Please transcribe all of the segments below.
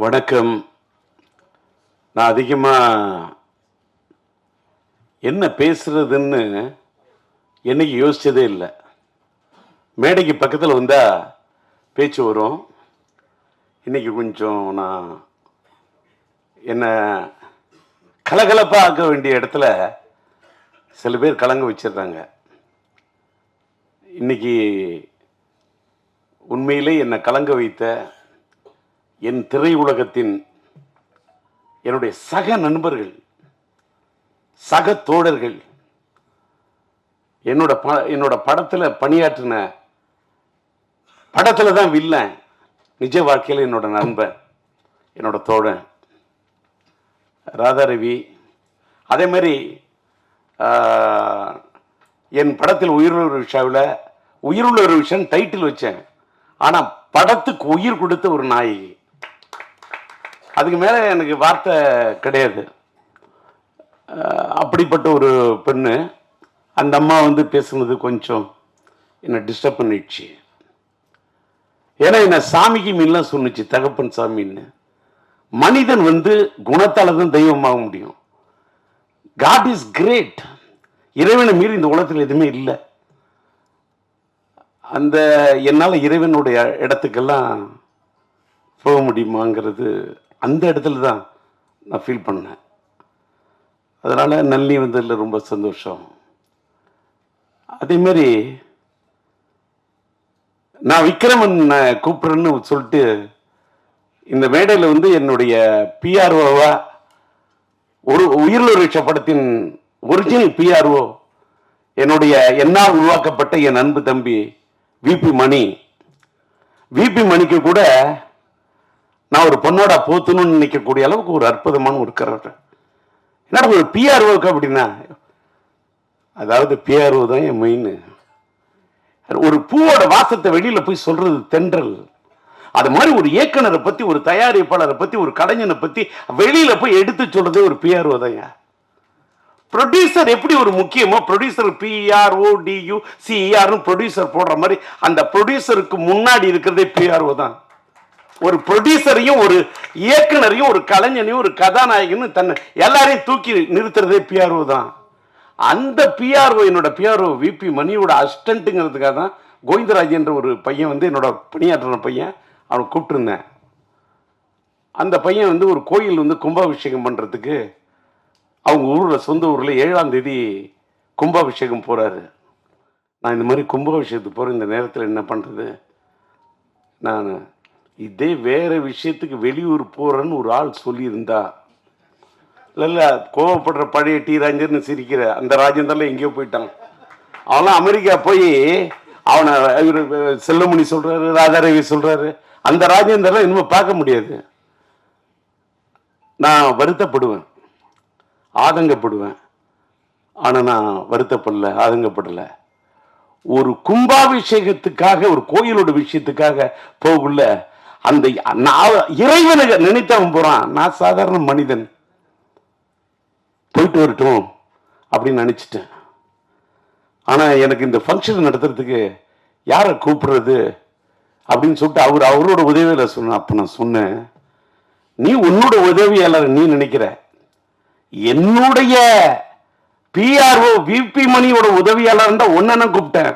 வணக்கம். நான் அதிகமாக என்ன பேசுறதுன்னு என்னைக்கு யோசிச்சதே இல்லை. மேடைக்கு பக்கத்தில் வந்தால் பேச்சு வரும். இன்னைக்கு கொஞ்சம் நான் என்ன கலகலப்பாக ஆக்க வேண்டிய இடத்துல சில பேர் கலங்க வச்சிடுறாங்க. இன்னைக்கு உண்மையிலே என்னை கலங்க வைத்த என் திரையுலகத்தின் என்னுடைய சக நண்பர்கள், சக தோழர்கள், என்னோட படத்தில் பணியாற்றின, படத்தில் தான் வில்லன், நிஜ வாழ்க்கையில் என்னோட நண்பன், என்னோட தோழன் ராதாரவி. அதே மாதிரி என் படத்தில் உயிருள்ள ஒரு விஷாவில் உயிருள்ள ஒரு விஷயம் டைட்டில் வச்சேன். ஆனால் படத்துக்கு உயிர் கொடுத்த ஒரு நாயகி. அதுக்கு மேலே எனக்கு வார்த்தை கிடையாது. அப்படிப்பட்ட ஒரு பெண்ணு. அந்த அம்மா பேசுனது கொஞ்சம் என்னை டிஸ்டர்ப் பண்ணிடுச்சு. ஏன்னா என்ன சாமிக்கு மீன்லாம் சொன்னிச்சு, தகப்பன் சாமின்னு. மனிதன் குணத்தால தான் தெய்வமாக முடியும். God is great. இறைவனை மீறி இந்த உலகத்தில் எதுவுமே இல்லை. அந்த என்னால் இறைவனுடைய இடத்துக்கெல்லாம் போக முடியுமாங்கிறது அந்த இடத்துல தான் நான் ஃபீல் பண்ணேன். அதனால் நல்லி வந்ததில் ரொம்ப சந்தோஷம். அதேமாரி நான் விக்ரமன் கூப்பிட்றேன்னு சொல்லிட்டு இந்த மேடையில் என்னுடைய பிஆர்ஓவா ஒரு உயிரிழந்த ரிக்ஷா படத்தின் ஒரிஜினல் பிஆர்ஓ என்னுடைய என்னால் உருவாக்கப்பட்ட என் அன்பு தம்பி விபி மணி. விபி மணிக்கு கூட நான் ஒரு பொண்ணோட போத்தணும்னு நினைக்கக்கூடிய அளவுக்கு ஒரு அற்புதமான ஒரு கரெக்ட். என்ன ஒரு பிஆர்ஓக்கு அப்படின்னா, அதாவது பிஆர்ஓ தான் என் மெயின். ஒரு பூவோட வாசத்தை வெளியில போய் சொல்றது தென்றல். அது மாதிரி ஒரு இயக்குனரை பத்தி, ஒரு தயாரிப்பாளரை பத்தி, ஒரு கலைஞனை பத்தி வெளியில போய் எடுத்து சொல்றதே ஒரு பிஆர்ஓ தான். ப்ரொடியூசர் எப்படி ஒரு முக்கியமோ, ப்ரொடியூசர் PRODU CER ப்ரொடியூசர் போடுற மாதிரி அந்த ப்ரொடியூசருக்கு முன்னாடி இருக்கிறதே பிஆர்ஓ தான். ஒரு ப்ரொடியூசரையும் ஒரு இயக்குனரையும் ஒரு கலைஞனையும் ஒரு கதாநாயகனும் தன்னை எல்லாரையும் தூக்கி நிறுத்துறதே பிஆர்ஓ தான். அந்த பிஆர்ஓ என்னோட பிஆர்ஓ விபி மணியோட அசிஸ்டன்ட்டுங்கிறதுக்காக தான் கோவிந்தராஜ் என்ற ஒரு பையன் என்னோட பணியாற்றின பையன். அவனை கூப்பிட்டுருந்தேன். அந்த பையன் ஒரு கோயில் கும்பாபிஷேகம் பண்ணுறதுக்கு அவங்க ஊரில், சொந்த ஊரில் 7ஆம் தேதி கும்பாபிஷேகம் போகிறாரு. நான் இந்த மாதிரி கும்பாபிஷேகத்துக்கு போகிற இந்த நேரத்தில் என்ன பண்ணுறது, நான் இதே வேறு விஷயத்துக்கு வெளியூர் போகிறேன்னு ஒரு ஆள் சொல்லியிருந்தா, இல்லை கோவப்படுற பழைய டி ராஜேந்திரன்னு சிரிக்கிற அந்த ராஜேந்திரலாம் எங்கேயோ போயிட்டான். அவன்லாம் அமெரிக்கா போய் அவனை இவர் செல்லமணி சொல்கிறாரு, ராதாரவி சொல்கிறாரு. அந்த ராஜேந்திரலாம் இனிமேல் பார்க்க முடியாது. நான் வருத்தப்படுவேன், ஆதங்கப்படுவேன். ஆனால் நான் வருத்தப்படல, ஆதங்கப்படலை. ஒரு கும்பாபிஷேகத்துக்காக, ஒரு கோயிலோட விஷயத்துக்காக போகல, அந்த இறைவனை நினைத்தவன் போறான். நான் சாதாரண மனிதன், போயிட்டு வரட்டும் அப்படின்னு நினைச்சிட்டேன். ஆனா எனக்கு இந்த ஃபங்க்ஷன் நடத்துறதுக்கு யாரை கூப்பிடுறது அப்படின்னு சொல்லிட்டு அவரோட உதவியில சொன்ன. அப்ப நான் சொன்னேன், நீ உன்னோட உதவியாளர் நீ நினைக்கிற, என்னுடைய பிஆர்ஓ விபி மணியோட உதவியாளர் தான் ஒன்ன கூப்பிட்டேன்.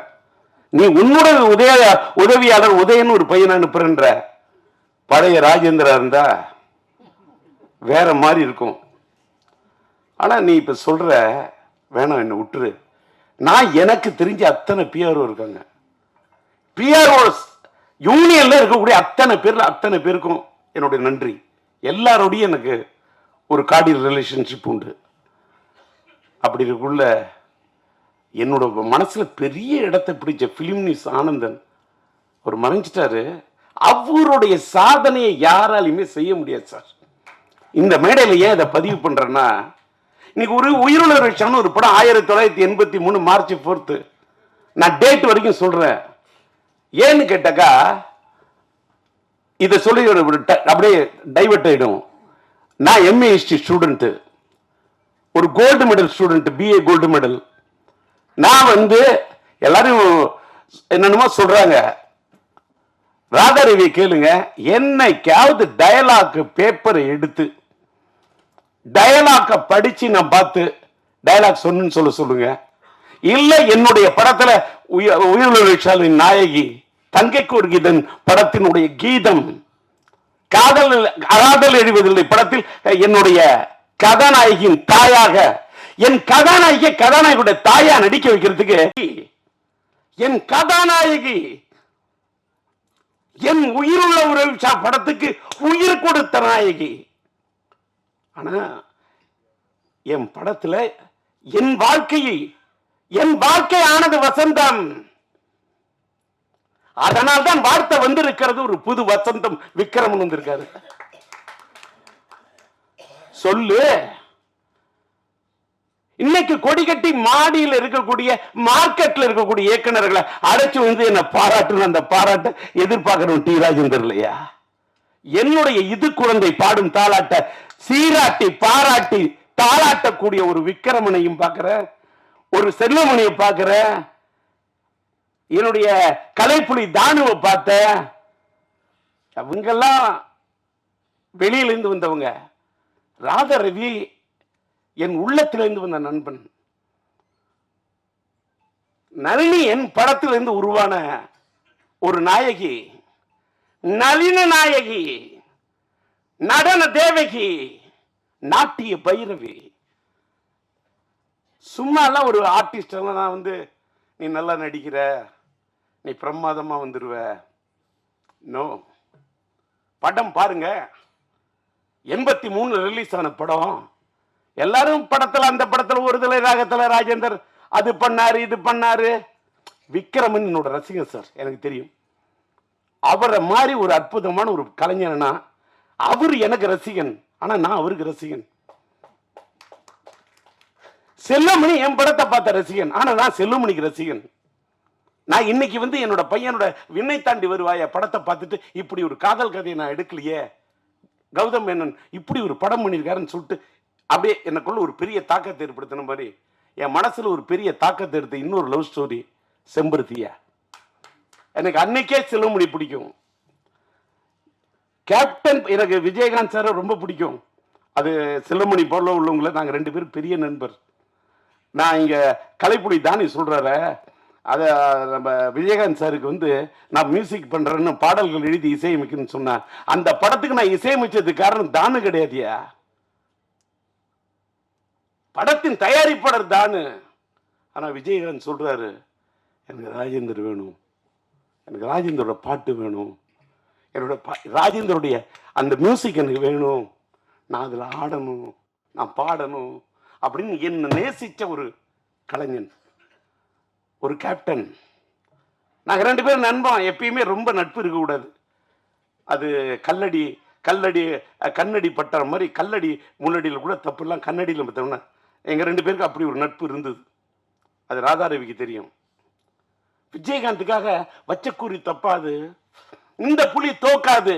நீ உன்னோட உதவியாளர் உதயன்னு ஒரு பையனை அனுப்புறன்ற. பழைய ராஜேந்திரா இருந்தா வேற மாதிரி இருக்கும். ஆனா நீ இப்ப சொல்ற, வேணாம் என்ன விட்டுரு. நான் எனக்கு தெரிஞ்ச அத்தனை பிஆர்ஓ இருக்காங்க. பிஆர்ஓ யூனியன்ல இருக்கக்கூடிய அத்தனை பேருக்கும் என்னுடைய நன்றி. எல்லாரோடையும் எனக்கு ஒரு கார்டியல் ரிலேஷன்ஷிப் உண்டு. அப்படி இருக்குள்ள என்னோட மனசுல பெரிய இடத்தை பிடிச்ச பிலிம்னிஸ் ஆனந்தன் ஒரு மறைஞ்சிட்டாரு. அவருடைய சாதனையை யாராலையுமே செய்ய முடியாது சார். இந்த மேடையில் ஏன் இதை பதிவு பண்றேன்னா, இன்னைக்கு ஒரு உயிருள்ள விஷயம்னு ஒரு படம் 1983 மார்ச் 4 நான் டேட் வரைக்கும் சொல்றேன். ஏன்னு கேட்டாக்கா, இதை சொல்லி அப்படியே டைவர்ட் ஆயிடும். நான் MA ஹிஸ்டரி ஸ்டூடெண்ட், ஒரு gold medal student, BA gold medal. நான் எல்லாரும் என்னென்னமோ சொல்றாங்க. ராதாரவி கேளுங்க, என்னைக்காவது டயலாக் பேப்பரை எடுத்து டயலாக படிச்சு நான் பார்த்து டயலாக் சொன்னு சொல்லுங்க. இல்ல என்னுடைய படத்துல உயிரிழந்த நாயகி தங்கைக்கு ஒரு கீதன் படத்தினுடைய கீதம் காதல் எழுவதில்லை படத்தில் என்னுடைய கதாநாயகியின் தாயாக, என் கதாநாயகியுடைய தாயா நடிக்க வைக்கிறதுக்கு என் கதாநாயகி என் உயிருள்ள ஒரு படத்துக்கு உயிர் கொடுத்த நாயகி. ஆனா என் படத்துல என் வாழ்க்கை ஆனது வசந்தம். அதனால் தான் வார்த்தை வந்திருக்கிறது, ஒரு புது வசந்தம் விக்ரமன் வந்திருக்காரு. சொல்லு, இன்னைக்கு கொடி கட்டி மாடியில் இருக்கக்கூடிய மார்க்கெட்ல இருக்கக்கூடிய இயக்குநர்களை அடைச்சு வந்து என்ன பாராட்டு, அந்த பாராட்ட எதிர்பார்க்கணும் டி ராஜேந்தர் இல்லையா? என்னுடைய இது குழந்தை பாடும் தாலாட்ட சீராட்டி பாராட்டி தாளாட்டக்கூடிய ஒரு விக்ரமனையும் பார்க்கிற, ஒரு செல்வமணியை பார்க்கிற, என்னுடைய கலைப்புலி தானுவை பார்த்த, அவங்கெல்லாம் வெளியிலிருந்து வந்தவங்க. ராதாரவி என் உள்ளத்திலிருந்து வந்த நண்பன். நளினி என் படத்திலிருந்து உருவான ஒரு நாயகி, நளின நாயகி, நடன தேவகி, நாட்டிய பைரவி. சும்மா எல்லாம் ஒரு ஆர்டிஸ்ட் நான் வந்து நீ நல்லா நடிக்கிற, நீ பிரமாதமா வந்துருவ. நோ, படம் பாருங்க. 83 ரிலீஸ் ஆன படம். எல்லாரும் படத்துல அந்த படத்துல ஒரு தலை ராகத்துல ராஜேந்தர் அது பண்ணாரு இது பண்ணாரு. விக்ரமன் என்னோட ரசிகன் சார், எனக்கு தெரியும். அவரை மாதிரி ஒரு அற்புதமான ஒரு கலைஞனா அவர் எனக்கு ரசிகன், ஆனா நான் அவருக்கு ரசிகன். செல்வமணி என் படத்தை பார்த்த ரசிகன், ஆனா நான் செல்வமணிக்கு ரசிகன். நான் இன்னைக்கு வந்து என்னோட பையனோட விண்ணை தாண்டி வருவாய படத்தை பார்த்துட்டு இப்படி ஒரு காதல் கதையை நான் எடுக்கலையே, கௌதம் மேனன் இப்படி ஒரு படம் பண்ணியிருக்காருன்னு சொல்லிட்டு அப்படியே எனக்குள்ள ஒரு பெரிய தாக்கத்தை ஏற்படுத்தின மாதிரி என் மனசுல ஒரு பெரிய தாக்கத்தை எடுத்த இன்னொரு லவ் ஸ்டோரி செம்பருத்தியா. எனக்கு அன்னைக்கே செல்வமணி பிடிக்கும். கேப்டன் எனக்கு விஜயகாந்த் சார் ரொம்ப பிடிக்கும். அது செல்வமணி போல உள்ளவங்கள நாங்கள் 2 பேரும் பெரிய நண்பர். நான் இங்க கலைப்புலி தானி சொல்றாரு, அத நம்ம விஜயகாந்த் சாருக்கு வந்து நான் மியூசிக் பண்றேன்னு பாடல்கள் எழுதி இசையமைக்கணும்னு சொன்னேன். அந்த படத்துக்கு நான் இசையமைச்சதுக்கு காரணம் தானு கிடையாதியா, படத்தின் தயாரிப்பாளர் தானு. ஆனா விஜயகாந்த் சொல்றாரு, எனக்கு ராஜேந்தர் வேணும், எனக்கு ராஜேந்தரோட பாட்டு வேணும், என்னோட ராஜேந்தருடைய அந்த மியூசிக் எனக்கு வேணும், நான் அதில் ஆடணும், நான் பாடணும் அப்படின்னு என்ன நேசிச்ச ஒரு கலைஞன், ஒரு கேப்டன். நாங்கள் 2 பேரும் நண்பன். எப்பயுமே ரொம்ப நட்பு இருக்கக்கூடாது. அது கண்ணடி பட்டுற மாதிரி கல்லடி முன்னடியில் கூட தப்பு இல்லாம், கண்ணடியில் பார்த்தோம்னா எங்கள் 2 பேருக்கு அப்படி ஒரு நட்பு இருந்தது. அது ராதாரவிக்கு தெரியும். விஜயகாந்துக்காக வச்சக்கூறி தப்பாது, இந்த புலி தோக்காது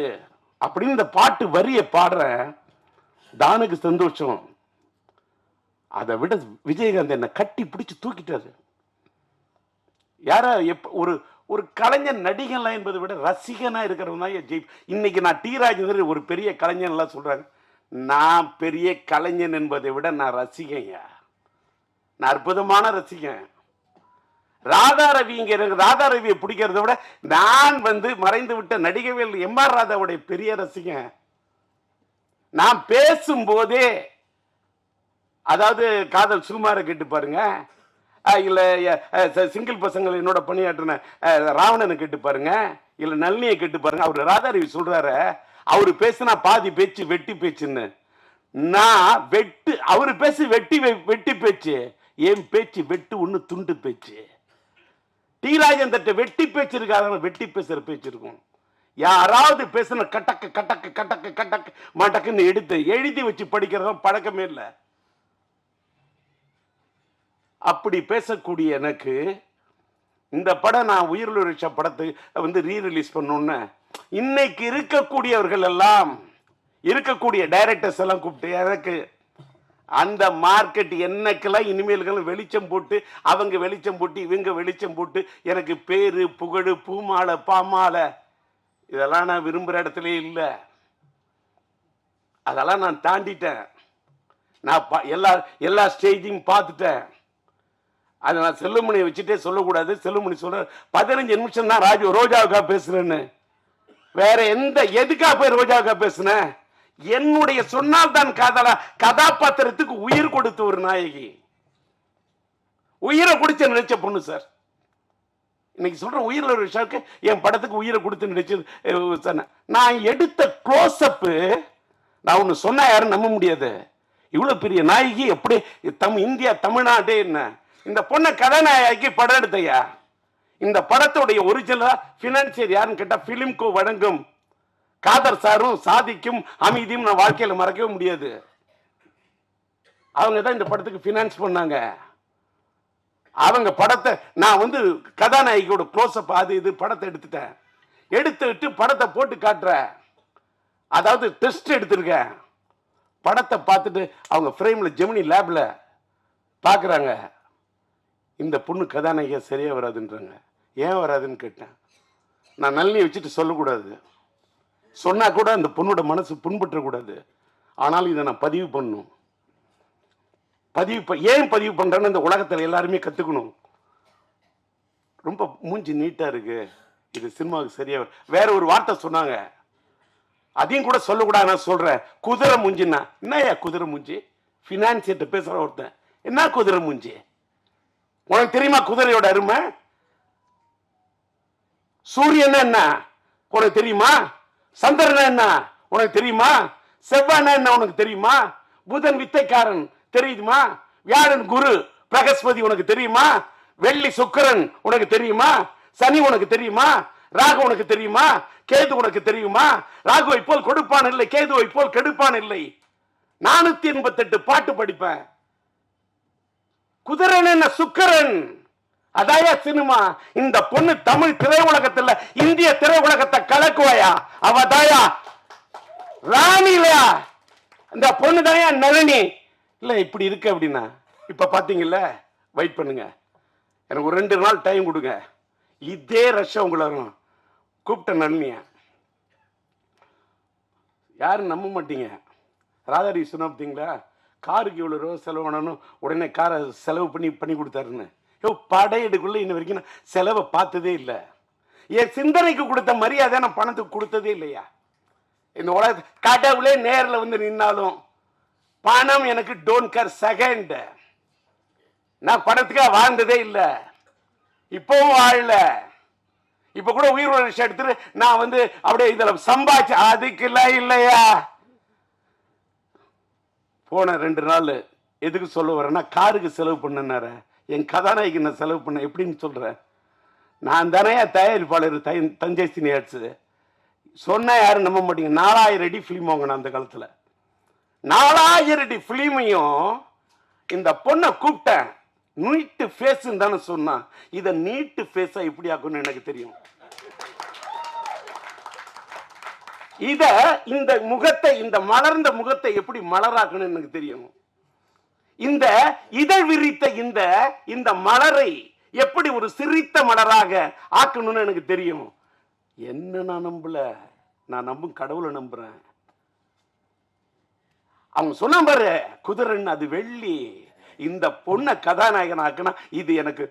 அப்படின்னு இந்த பாட்டு வரிய பாடுற தானுக்கு சந்தோஷம். அதை விட விஜயகாந்த் என்ன கட்டி பிடிச்சு தூக்கிட்டாரு. யார ஒரு ஒரு கலைஞன் நடிகன்லாம் என்பதை விட ரசிகனா இருக்கிறவன் தான் ஜெய். இன்னைக்கு நான் டி ராஜேந்தர் ஒரு பெரிய கலைஞன் எல்லாம் சொல்றாங்க. நான் பெரிய கலைஞன் என்பதை விட நான் ரசிகன், நான் அற்புதமான ரசிகன். ராதாரவி இங்க ராதாரவியை பிடிக்கிறத விட நான் வந்து மறைந்து விட்ட நடிகவேல் எம்.ஆர். ராதாவுடைய பெரிய ரசிகன். நான் பேசும்போதே, அதாவது காதல் சுகுமாரை கேட்டு பாருங்க, இல்ல சிங்கிள் பசங்கள் என்னோட பணியாற்றின ராவணனை கேட்டு பாருங்க, இல்ல நளினியை கேட்டு பாருங்க. அவரு ராதாரவி சொல்றாரு, அவரு பேசுனா பாதி பேச்சு வெட்டி பேச்சுன்னு. நான் அவரு பேசு வெட்டி பேச்சு, என் பேச்சு வெட்டு ஒண்ணு துண்டு பேச்சு. டி ராஜேந்தர் வெட்டி பேச்சு இருக்காத, வெட்டி பேசுற பேச்சு இருக்கும். யாராவது பேசுன கட்டக்கு கட்டக்கு கட்டக்கு கட்டக்கு மட்டக்குன்னு எடுத்து எழுதி வச்சு படிக்கிறதா பழக்கமே இல்லை. அப்படி பேசக்கூடிய எனக்கு இந்த படம், நான் உயிரிழந்த படத்தை வந்து ரீரிலீஸ் பண்ணோன்னு இன்னைக்கு இருக்கக்கூடியவர்கள் எல்லாம், இருக்கக்கூடிய டைரக்டர்ஸ் எல்லாம் கூப்பிட்டு எனக்கு அந்த மார்க்கெட் என்னக்கெல்லாம் இனிமேல்களும் வெளிச்சம் போட்டு, அவங்க வெளிச்சம் போட்டு இவங்க வெளிச்சம் போட்டு எனக்கு பேரு புகழ் பூமாலை பாமாலை இதெல்லாம் நான் விரும்புகிற இடத்துல இல்லை. அதெல்லாம் நான் தாண்டிட்டேன். நான் எல்லா ஸ்டேஜையும் பார்த்துட்டேன். அதை நான் செல்லுமணியை வச்சுட்டே சொல்லக்கூடாது. செல்லுமணி சொல்ற 15 நிமிஷம் தான் ரோஜாவுக்கா பேசுறேன்னு. வேற எதுக்காக போய் ரோஜாவுக்கா பேசுனேன்? என்னுடைய சொன்னால் தான் கதாபாத்திரத்துக்கு உயிர் கொடுத்த ஒரு நாயகி, உயிரை குடிச்ச நினைச்ச பொண்ணு சார். இன்னைக்கு சொல்ற உயிரில் ஒரு விஷயத்துக்கு என் படத்துக்கு உயிரை கொடுத்து நினைச்சது. நான் எடுத்த க்ளோஸ்அப்பு, நான் ஒன்று சொன்னா யாரும் நம்ப முடியாது. இவ்வளவு பெரிய நாயகி எப்படி இந்தியா தமிழ்நாட்டே என்ன இந்த பொண்ணை கதாநாயகி படம் எடுத்தையா? இந்த படத்துடைய ஒரிஜினலா பினான்சியர் யாருன்னு கேட்டா பிலிம்கோ வழங்கும் காதர் சாரும் சாதிக்கும் அமீதியும் நான் வாழ்க்கையில மறக்கவே முடியாது. அவங்க தான் இந்த படத்துக்கு பினான்ஸ் பண்ணாங்க. அவங்க படத்தை நான் கதாநாயகியோட க்ளோஸ்அப் அது இது படத்தை எடுத்துட்டு படத்தை போட்டு காட்டுறேன். அதாவது டெஸ்ட் எடுத்திருக்கேன். படத்தை பார்த்துட்டு அவங்க ஃப்ரேம்ல ஜெமினி லேப்ல பார்க்குறாங்க. இந்த பொண்ணு கதாநாயகியா சரியா வராதுன்றாங்க. ஏன் வராதுன்னு கேட்டேன். நான் நளினியை வச்சுட்டு சொல்லக்கூடாது, சொன்னா கூட அந்த பொண்ணோட மனசு புண்பற்றக்கூடாது. ஆனாலும் இதை நான் பதிவு பண்ணணும். ஏன் பதிவு பண்றேன்னு இந்த உலகத்தில் எல்லாருமே கத்துக்கணும். ரொம்ப மூஞ்சி நீட்டா இருக்கு, இது சினிமாவுக்கு சரியா. வேற ஒரு வார்த்தை சொன்னாங்க, அதையும் கூட சொல்லக்கூடாது. நான் சொல்றேன், குதிரை மூஞ்சின்னா என்னையா குதிரை மூஞ்சி? பினான்சியர்ட்ட பேசுற ஒருத்தன் என்ன குதிரை மூஞ்சி? உனக்கு தெரியுமா குதிரையோட அருமை? சூரியன் என்ன உனக்கு தெரியுமா? சந்திரன் என்ன உனக்கு தெரியுமா? செவ்வாய் என்ன உனக்கு தெரியுமா? புதன் வித்தைக்காரன் தெரியுமா? வியாழன் குரு பிரகஸ்பதி உனக்கு தெரியுமா? வெள்ளி சுக்கிரன் உனக்கு தெரியுமா? சனி உனக்கு தெரியுமா? ராகு உனக்கு தெரியுமா? கேது உனக்கு தெரியுமா? ராகுவை போல் கொடுப்பான் இல்லை, கேதுவை போல் கெடுப்பான் இல்லை. 488 பாட்டு படிப்பேன். குதிரன் என்ன சுக்கிரன்? அதாயா சினிமா. இந்த பொண்ணு தமிழ் திரையுலகத்துல இந்திய திரையுலகத்தை கலக்குவாயா? அவதாயா ராணி இல்லையா? இந்த பொண்ணு தாயா நளினி இல்ல. இப்படி இருக்கு அப்படின்னா இப்ப பாத்தீங்கல்ல, வெயிட் பண்ணுங்க, எனக்கு ஒரு 2 நாள் டைம் கொடுங்க. இதே ரஷ்யா உங்களை கூப்பிட்ட நளினிய யாரும் நம்ப மாட்டீங்க. ராதாரி சொன்னா பார்த்தீங்களா, காருக்கு இவ்வளோ ரூபா செலவு பண்ணணும், உடனே காரை செலவு பண்ணி கொடுத்தாருன்னு. படையெடுக்குள்ள இன்ன வரைக்கும் நான் செலவை பார்த்ததே இல்லை. என் சிந்தனைக்கு கொடுத்த மரியாதை நான் பணத்துக்கு கொடுத்ததே இல்லையா? இந்த உலக கடவுளே நேரில் நின்னாலும் பணம் எனக்கு டோன்ட் கேர் செகண்ட். நான் பணத்துக்காக வாழ்ந்ததே இல்லை, இப்பவும் வாழல. இப்ப கூட உயிர் விஷயம் எடுத்துட்டு நான் அப்படியே இதுல சம்பாதிச்சு அதுக்கெல்லாம் இல்லையா. போன 2 நாள் எதுக்கு சொல்ல வரேன்னா, காருக்கு செலவு பண்ணனார என் கதாநாயகி நான் செலவு பண்ண எப்படின்னு சொல்றேன். நான் தானே தயாரிப்பாளர் தஞ்சை சினியாட்ஸ். சொன்ன யாரும் நம்ப மாட்டீங்க. 4000 அடி பிலிம் வாங்கின அந்த காலத்துல. 4000 அடி பிலிமையும் இந்த பொண்ணை கூப்பிட்டேன். நீட்டு ஃபேஸ் தானே சொன்னா, இதை நீட்டு ஃபேஸா எப்படி ஆக்கணும்னு எனக்கு தெரியும். இந்த முகத்தை, இந்த மலர்ந்த முகத்தை எப்படி மலராக்கணும்னு எனக்கு தெரியும். இந்த இதழ் விரித்த இந்த மலரை எப்படி ஒரு சிரித்த மலராக ஆக்கணும்னு எனக்கு தெரியும். என்ன நான் நம்பல, நான் நம்பும் கடவுளை நம்புறேன். அவங்க சொன்ன பாரு, குதிரைன்னு அது வெள்ளி. இந்த பொண்ணை கதாநாயகன் ஆக்குனா இது எனக்கு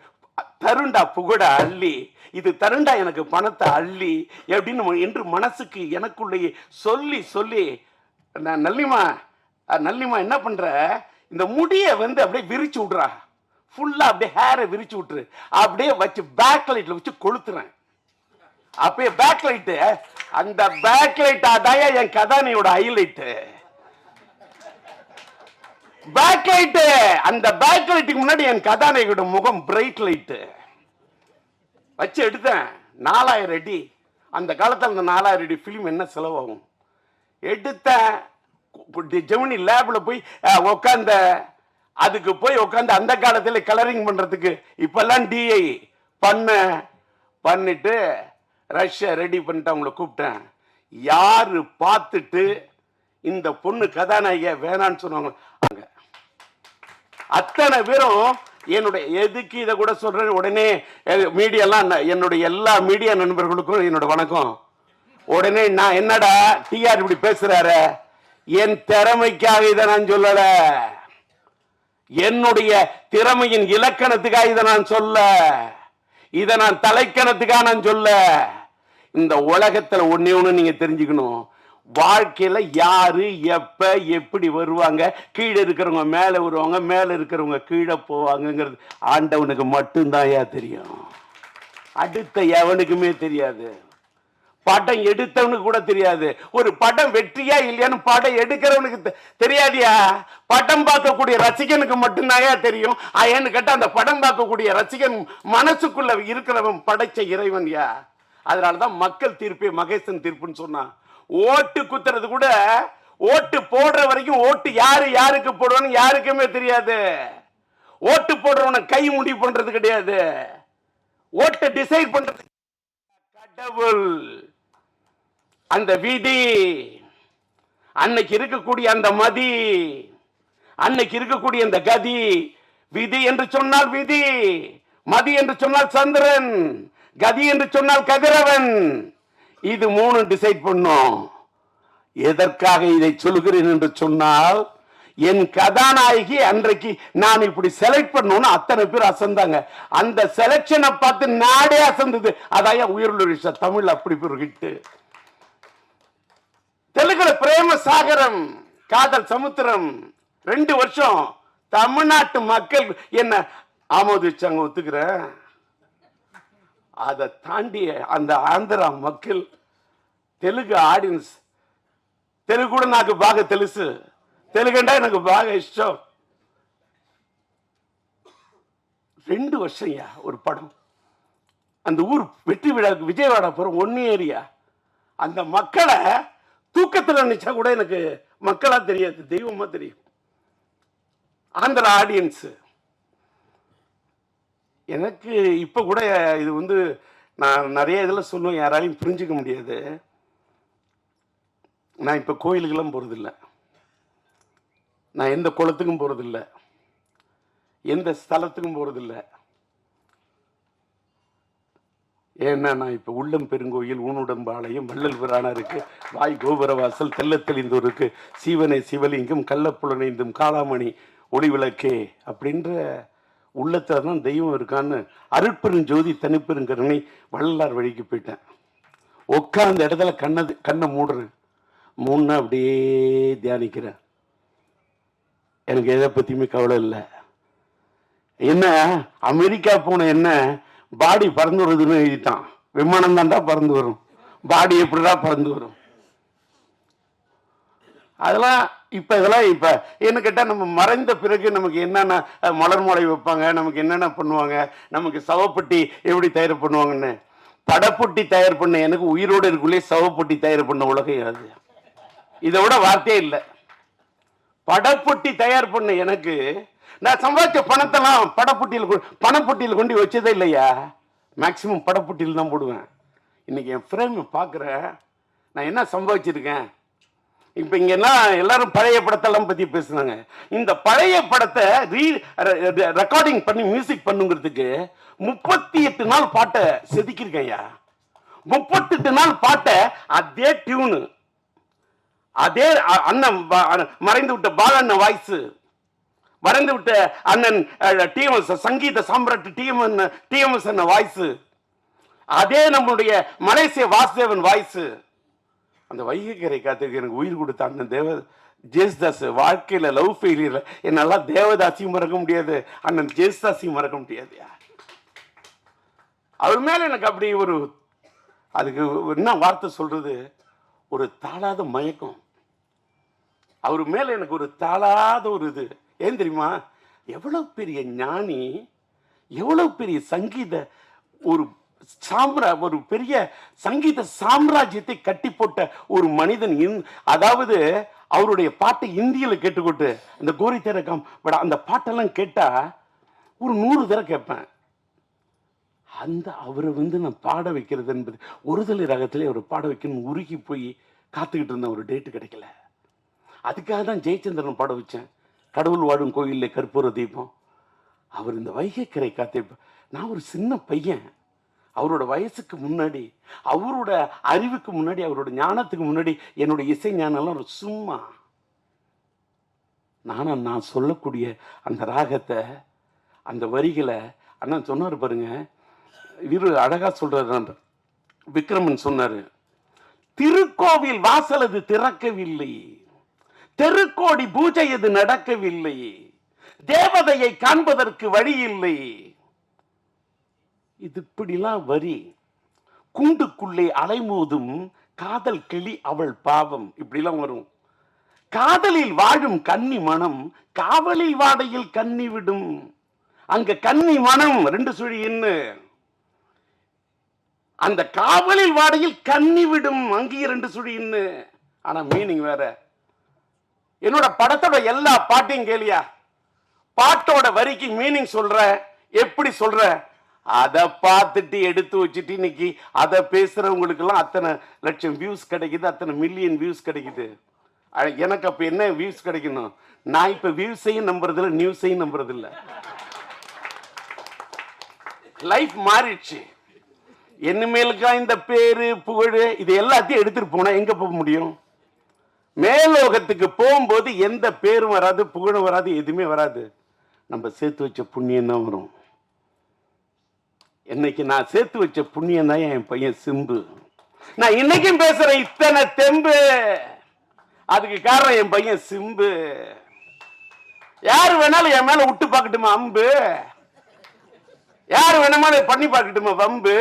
தருண்டா புகழ அள்ளி, இது தருண்டா எனக்கு பணத்தை அள்ளி எப்படின்னு என்று மனசுக்கு எனக்குள்ளேயே சொல்லி சொல்லி, நான் நல்லிமா என்ன பண்ற, இந்த முடியை அப்படியே விரிச்சு விடுறா, ஃபுல்லா அப்படியே ஹேரை விரிச்சு விட்டுரு, அப்படியே வச்சு பேக் லைட்ல வச்சு கொளுத்துறேன். அப்பயே பேக் லைட்டு, அந்த பேக் லைட் அதாயா என் கதானையோட ஹைலைட்டு. பேக் லைட்டு, அந்த பேக் லைட்டுக்கு முன்னாடி என் கதாநாயகியோட முகம் பிரைட் லைட்டு வச்சு எடுத்தேன். 4000 அடி. அந்த காலத்தில் அந்த 4000 அடி பிலிம் என்ன செலவாகும் எடுத்தேன். ஜெமினி லேப்ல போய் உட்காந்த, அதுக்கு போய் உட்காந்து அந்த காலத்தில் கலரிங் பண்றதுக்கு இப்பெல்லாம் டிஐ பண்ணிட்டு ரஷ்யா ரெடி பண்ணிட்டு அவங்கள கூப்பிட்டேன். யாரு பார்த்துட்டு இந்த பொண்ணு கதாநாயகிய வேணான்னு சொன்னாங்க. அத்தனை பேரும் என்னுடைய எதுக்கு இதை கூட சொல்றேன். உடனே மீடியாலாம், என்னுடைய எல்லா மீடியா நண்பர்களுக்கும் என்னோட வணக்கம். உடனே நான் என்னடா டிஆர் இப்படி பேசுறாரு, என் திறமைக்காக இதை நான் சொல்லல, என்னுடைய திறமையின் இலக்கணத்துக்காக இதை நான் சொல்ல, இதை நான் தலைக்கணத்துக்காக நான் சொல்ல. இந்த உலகத்துல ஒன்னே ஒண்ணு நீங்க தெரிஞ்சுக்கணும், வாழ்க்கையில யாரு எப்ப எப்படி வருவாங்க, கீழே இருக்கிறவங்க மேல வருவாங்க, மேல இருக்கிறவங்க கீழே போவாங்கிறது ஆண்டவனுக்கு மட்டும்தான் தெரியும். அடுத்த எவனுக்குமே தெரியாது. படம் எடுத்தவனுக்கு கூட தெரியாது. ஒரு படம் வெற்றியா இல்லையான்னு படம் எடுக்கிறவனுக்கு தெரியாதியா. படம் பார்க்கக்கூடிய ரசிகனுக்கு மட்டும்தான் தெரியும். ஏன்னு கேட்டா அந்த படம் பார்க்கக்கூடிய ரசிகன் மனசுக்குள்ள இருக்கிறவன் படைச்ச இறைவன் யா. அதனாலதான் மக்கள் தீர்ப்பே மகேசன் தீர்ப்புன்னு சொன்னான். ஓட்டு குத்துறது கூட, ஓட்டு போடுற வரைக்கும் ஓட்டு யாரு யாருக்கு போடுவான்னு யாருக்குமே தெரியாது. ஓட்டு போடுறவனை கை முடிவு பண்றது கிடையாது, ஓட்டை டிசைட் பண்றது கடவுள். அந்த விதி, அன்னைக்கு இருக்கக்கூடிய அந்த மதி, அன்னைக்கு இருக்கக்கூடிய அந்த கதி. விதி என்று சொன்னால் விதி, மதி என்று சொன்னால் சந்திரன், கதி என்று சொன்னால் கதிரவன். இது மூணு டிசைட் பண்ணும். எதற்காக இதை சொல்கிறேன் என்று சொன்னால், என் கதாநாயகி அன்றைக்கு நான் இப்படி செலக்ட் பண்ணோன்னு அத்தனை பேர் அசந்தாங்க. அந்த செலக்ஷனை பார்த்து நாடே அசந்தது. அதான் உயிருள்ள தமிழ் அப்படி ஒரு ஹிட்டு. தெலுங்குல பிரேம சாகரம், காதல் சமுத்திரம் 2 வருஷம் தமிழ்நாட்டு மக்கள் என்ன ஆமோதிச்சாங்க, ஒத்துக்கிறேன். அதை தாண்டி அந்த ஆந்திரா மக்கள், தெலுங்கு ஆடியன்ஸ், தெலுங்கு கூட నాకు బాగా తెలుసు, తెలుగంటే నాకు బాగా ఇష్టం. 2 வருஷம் ஒரு படம். அந்த ஊர் வெற்றி விழாவுக்கு விஜயவாடா போற 1 ஏரியா. அந்த மக்களை தூக்கத்தில் நினைச்சா கூட எனக்கு மக்களா தெரியாது, தெய்வமா தெரியும். ஆந்திரா ஆடியன்ஸ் எனக்கு இப்ப கூட இது நான் நிறைய இதில் சொல்லுவேன், யாராலையும் புரிஞ்சுக்க முடியாது. நான் இப்ப கோயிலுக்கெல்லாம் போறதில்லை, நான் எந்த குளத்துக்கும் போறதில்லை, எந்த ஸ்தலத்துக்கும் போறதில்லை. ஏன்னா நான் இப்ப உள்ளம் பெருங்கோயில், ஊனுடம்பாளையம், வள்ளல் பிரானாருக்கு, வாய் கோபுரவாசல், தெள்ளத்தெளிந்தோருக்கு, சீவனை சிவலிங்கம், கள்ளப்புலனைந்தும் காளாமணி ஒளிவிளக்கே அப்படின்ற உள்ளத்துல தான் தெய்வம் இருக்கான்னு அருட்பெரும் ஜோதி தனிப்பெருங்கருணை வள்ளலார் வழிக்கு போயிட்டேன். உட்கார்ந்த இடத்துல கண்ணை மூடுறேன், மூணு அப்படியே தியானிக்கிறேன். எனக்கு எதை பத்தியுமே கவலை இல்லை. என்ன அமெரிக்கா போன என்ன பாடி பறந்து வருதுன்னு எழுதிட்டான், விமானம் தான்டா பறந்து வரும், பாடி எப்படிடா பறந்து வரும். அதெல்லாம் இதெல்லாம் என்ன கேட்டா, நம்ம மறைந்த பிறகு நமக்கு என்னென்ன மலர் மாலை வைப்பாங்க, நமக்கு என்னென்ன பண்ணுவாங்க, நமக்கு சவப்பட்டி எப்படி தயார் பண்ணுவாங்கன்னு. படப்பொட்டி தயார் பண்ண எனக்கு உயிரோடு இருக்குள்ளே சவப்பொட்டி தயார் பண்ண உலகம் அது. இதை விட வார்த்தையே இல்லை. படப்பொட்டி தயார் பண்ண எனக்கு, நான் சம்பாதிச்ச பணத்தெல்லாம் பணப்பொட்டியில் கொண்டு வச்சதே இல்லையா. மேக்சிமம் படப்பொட்டியில் தான் போடுவேன். இன்னைக்கு என் ஃப்ரெண்ட் பார்க்குற நான் என்ன சம்பாதிச்சிருக்கேன். இப்ப இங்க எல்லாரும் பழைய படத்தெல்லாம் பத்தி பேசுனாங்க. இந்த பழைய படத்தை ரெக்கார்டிங் பண்ணி மியூசிக் பண்ணுங்கிறதுக்கு 38 நாள் பாட்டை செதுக்கிருக்கையா. 38 நாள் பாட்டை அதே டியூனு, அதே அண்ணன் மறைந்து விட்ட பாலண்ணன் வாய்ஸ், மறைந்து விட்ட அண்ணன் டிஎம்எஸ் சங்கீத சாம்ராட் டிஎம்எஸ் அண்ணன் வாய்ஸ், அதே நம்முடைய மலேசிய வாசுதேவன் வாய்ஸ். அந்த வைகைக்கரை காத்துக்கு எனக்கு உயிர் கொடுத்த அண்ணன் ஜேசுதாஸ். வாழ்க்கையில லவ் ஃபெயிலியர் என்னால தேவதாசியும் மறக்க முடியாது, அண்ணன் ஜேசுதாசியும் மறக்க முடியாது. அவர் மேல எனக்கு அப்படி அதுக்கு என்ன வார்த்தை சொல்றது, ஒரு தாளாத மயக்கம். அவர் மேல எனக்கு ஒரு தாளாத இது. ஏன் தெரியுமா, எவ்வளவு பெரிய ஞானி, எவ்வளவு பெரிய சங்கீத ஒரு பெரிய சங்கீத சாம்ராஜ்யத்தை கட்டி போட்ட ஒரு மனிதன். அதாவது அவருடைய பாட்டை இந்தியில கேட்டுக்கொண்டு அந்த கோரி திறக்கம் அந்த பாட்டெல்லாம் கேட்டா ஒரு 100 தடவை கேட்பேன். அந்த அவரை நான் பாட வைக்கிறது என்பது ஒருதலை ராகத்திலே அவர் பாட வைக்கணும் உருகி போய் காத்துக்கிட்டு இருந்த ஒரு டேட்டு கிடைக்கல. அதுக்காக தான் ஜெயச்சந்திரன் பாட வச்சேன், கடவுள் வாடும் கோயிலே கற்பூர தீபம். அவர் இந்த வைகைக்கரை காத்தை, நான் ஒரு சின்ன பையன், அவரோட வயசுக்கு முன்னாடி, அவரோட அறிவுக்கு முன்னாடி, அவரோட ஞானத்துக்கு முன்னாடி என்னோட இசை ஞானம்லாம் சும்மா. நான் சொல்லக்கூடிய அந்த ராகத்தை, அந்த வரிகளை அண்ணன் சொன்னார் பாருங்க. இவரு அழகா சொல்றாரு, விக்ரமன் சொன்னாரு, திருக்கோவில் வாசல் அது திறக்கவில்லை, தெருக்கோடி பூஜை அது நடக்கவில்லை, தேவதையை காண்பதற்கு வழி இல்லை. இது இப்படிலாம் வரி. கூண்டுக்குள்ளே அலைமோதும் காதல் கிளி அவள் பாவம், இப்படிலாம் வரும். காதலில் வாழும் கன்னி மனம் காவலில் வாடையில் கன்னி விடும். அங்க கன்னி மனம் 2 சுழி இன்னு, அந்த காவலில் வாடையில் கன்னி விடும் அங்கேயும் 2 சுழி இன்னு. ஆனா மீனிங் வேற. என்னோட படத்தோட எல்லா பாட்டையும் கேளியா, பாட்டோட வரிக்கு மீனிங் சொல்ற, எப்படி சொல்ற, அதை பார்த்துட்டு எடுத்து வச்சுட்டு இன்னைக்கு அதை பேசுறவங்களுக்கு எல்லாம் அத்தனை லட்சம் வியூஸ் கிடைக்குது, அத்தனை மில்லியன் வியூஸ் கிடைக்குது. எனக்கு அப்ப என்ன வியூஸ் கிடைக்கணும்? நான் இப்ப வியூஸையும் நம்புறது இல்லை, நியூஸையும் நம்புறது இல்லை. லைஃப் மாறிடுச்சு. என்னமேலுக்கா இந்த பேரு புகழ் இது எல்லாத்தையும் எடுத்துட்டு போனா எங்க போக முடியும்? மேலோகத்துக்கு போகும்போது எந்த பேரும் வராது, புகழும் வராது, எதுவுமே வராது. நம்ம சேர்த்து வச்ச புண்ணியம் தான் வரும். இன்னைக்கு நான் சேர்த்து வச்ச புண்ணியம் தான் என் பையன் சிம்பு. நான் இன்னைக்கும் பேசுறேன் இத்தனை தெம்பு, அதுக்கு காரணம் என் பையன் சிம்பு. யாரு வேணாலும் என் மேல விட்டு பார்க்கட்டுமா அம்பு, யாரு வேணுமாலும் பண்ணி பார்க்கட்டுமா வம்பு,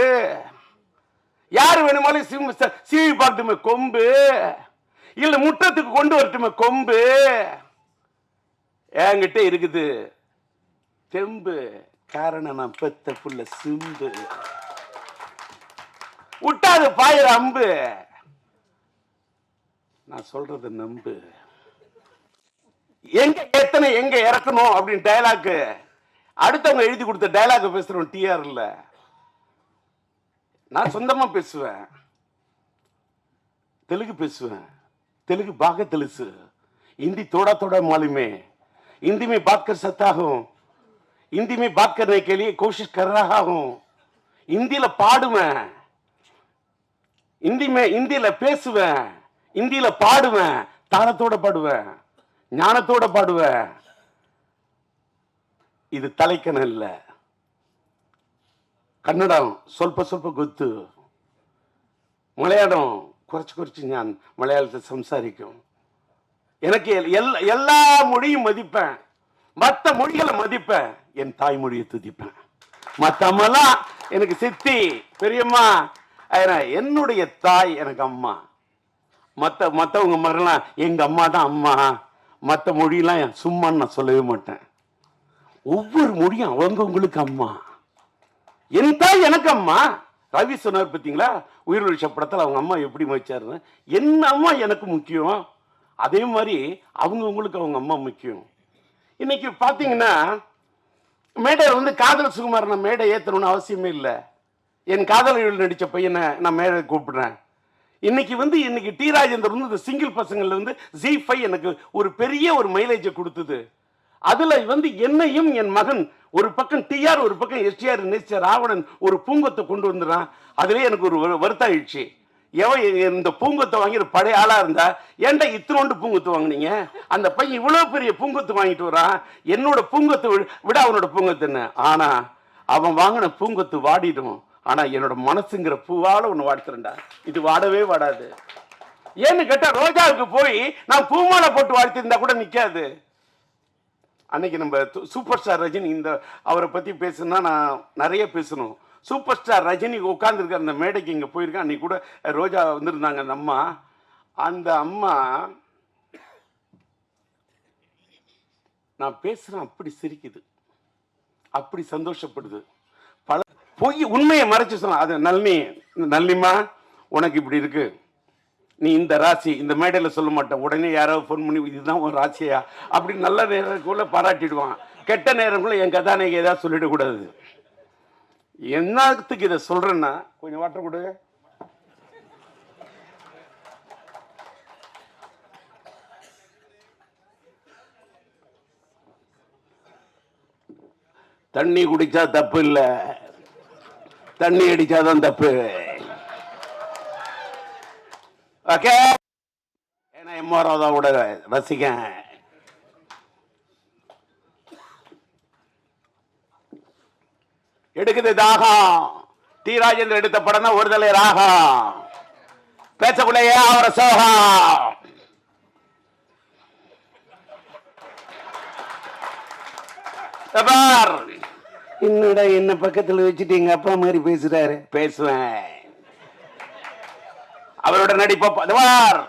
யாரு வேணுமாலும் சீவி பார்க்கட்டுமே கொம்பு, இல்ல முற்றத்துக்கு கொண்டு வரட்டுமே கொம்பு. என்கிட்ட இருக்குது தெம்பு, காரணம் நான் பெத்த புள்ள சிம்பு. விட்டாது பாயிர அம்பு. நான் சொல்றது நம்பு. எங்க எத்தனை எங்க இறக்கணும் அப்படின்னு டயலாக் அடுத்தவங்க எழுதி கொடுத்த டயலாக் பேசுறோம் டிஆர் இல்ல. நான் சொந்தமா பேசுவேன், தெலுங்கு பேசுவேன், तेलुगु बाग तेलुसु, हिंदी थोड़ा थोड़ा मालूम है, हिंदी में बात कर सकता हूँ, हिंदी में बात करने के लिए कोशिश कर रहा हूँ, हिंदी ला पाडुवें, हिंदी ला पेसुवें, हिंदी ला पाडुवें, तालतोड़ पाडुवें, ஞானத்தோட பாடுவேன். இது தலைக்கணம் இல்ல, கன்னடம் ಸ್ವಲ್ಪ ಸ್ವಲ್ಪ ಗೊತ್ತು, மலையாளம் കുറച്ച് കുറച്ച് ഞാൻ மலையாளத்தை സംസാരിക്കും. எனக்கு எல்லா மொழியும் மதிப்பேன், மற்ற மொழிகளை மதிப்பேன், என் தாய்மொழியை துதிப்பேன். மற்றமெல்லாம் எனக்கு சித்தி பெரியம்மா, என்னுடைய தாய் எனக்கு அம்மா. மற்றவங்க மாதிரிலாம் எங்க அம்மா தான் அம்மா, மற்ற மொழியெல்லாம் சும்மான்னு நான் சொல்லவே மாட்டேன். ஒவ்வொரு மொழியும் அவங்கவுங்களுக்கு அம்மா. என் தாய் எனக்கு அம்மா. ரவி சொன்னார் பார்த்தீங்களா, உயிர் படத்தில் அவங்க அம்மா எப்படி வச்சாருன்னு. என் அம்மா எனக்கு முக்கியம், அதே மாதிரி அவங்கவுங்களுக்கு அவங்க அம்மா முக்கியம். இன்னைக்கு பார்த்தீங்கன்னா மேடையில் வந்து காதல் சுகுமார் நான் மேடை ஏற்றணும்னு அவசியமே இல்லை. என் காதலில் நடித்த பையனை நான் மேடை கூப்பிடுறேன். இன்னைக்கு டி ராஜேந்தர் வந்து இந்த சிங்கிள் பசங்கள்ல வந்து Z5 எனக்கு ஒரு பெரிய ஒரு மைலேஜை கொடுத்தது. அதுல வந்து என்னையும் என் மகன் ஒரு பக்கம் டிஆர் ஒரு பக்கம் எஸ்டிஆர் நேசிச்ச ராவணன் ஒரு பூங்கொத்தை கொண்டு வந்துறான். அதுலயே எனக்கு ஒரு வருத்தம் ஆயிடுச்சு. இந்த பூங்கொத்தை வாங்கி பழைய ஆளா இருந்தா ஏன்டா இத்தனோண்டு பூங்கொத்து வாங்கினீங்க, அந்த பையன் இவ்வளவு பெரிய பூங்கொத்து வாங்கிட்டு வரான், என்னோட பூங்கொத்து விட அவனோட பூங்கொத்துன்னு. ஆனா அவன் வாங்கின பூங்கொத்து வாடிடும், ஆனா என்னோட மனசுங்கிற பூவால ஒண்ணு வாடுத்துறேன்டா, இது வாடவே வாடாது. ஏன்னு கேட்டா ரோஜாவுக்கு போய் நான் பூமாலை போட்டு வாழ்த்திருந்தா கூட நிக்காது. அன்னைக்கு நம்ம சூப்பர் ஸ்டார் ரஜினி, இந்த அவரை பத்தி பேசுனா நான் நிறைய பேசணும். சூப்பர் ஸ்டார் ரஜினி உட்கார்ந்துருக்க அந்த மேடைக்கு இங்க போயிருக்கேன். அன்னைக்கு கூட ரோஜா வந்திருந்தாங்க அந்த அம்மா. அந்த அம்மா நான் பேசுறேன் அப்படி சிரிக்குது, அப்படி சந்தோஷப்படுது. பல பொய் உண்மையை மறைச்சு சொன்ன அது நளினிமா உனக்கு இப்படி இருக்கு, நீ இந்த ராசி இந்த மேடையில் சொல்ல மாட்டேன், உடனே யாராவது ஃபோன் பண்ணி இதுதான் ஒரு ராசியா அப்படின்னு நல்ல நேரத்துக்குள்ள பாராட்டிடுவான். கெட்ட நேரங்குள்ள என் கதாநாயகி ஏதாவது சொல்லிடக்கூடாது. என்னத்துக்கு இதை சொல்றேன்னா கொஞ்சம் வாட்டர் கொடு. தண்ணி குடிச்சா தப்பு இல்லை, தண்ணி அடிச்சாதான் தப்பு. ஓகே, ஏன்னா எம்ஆர்ஓட ரசிகன். எடுக்குது தாகம். டி ராஜேந்திரன் எடுத்த படம் தான் ஒரு தலை ராகம். பேசக்குள்ளேயே அவரை சோகம். என்னடா என்ன பக்கத்துல வச்சுட்டு எங்க அப்பா மாதிரி பேசுறாரு. பேசுவேன். அவரோட நடிப்பார்.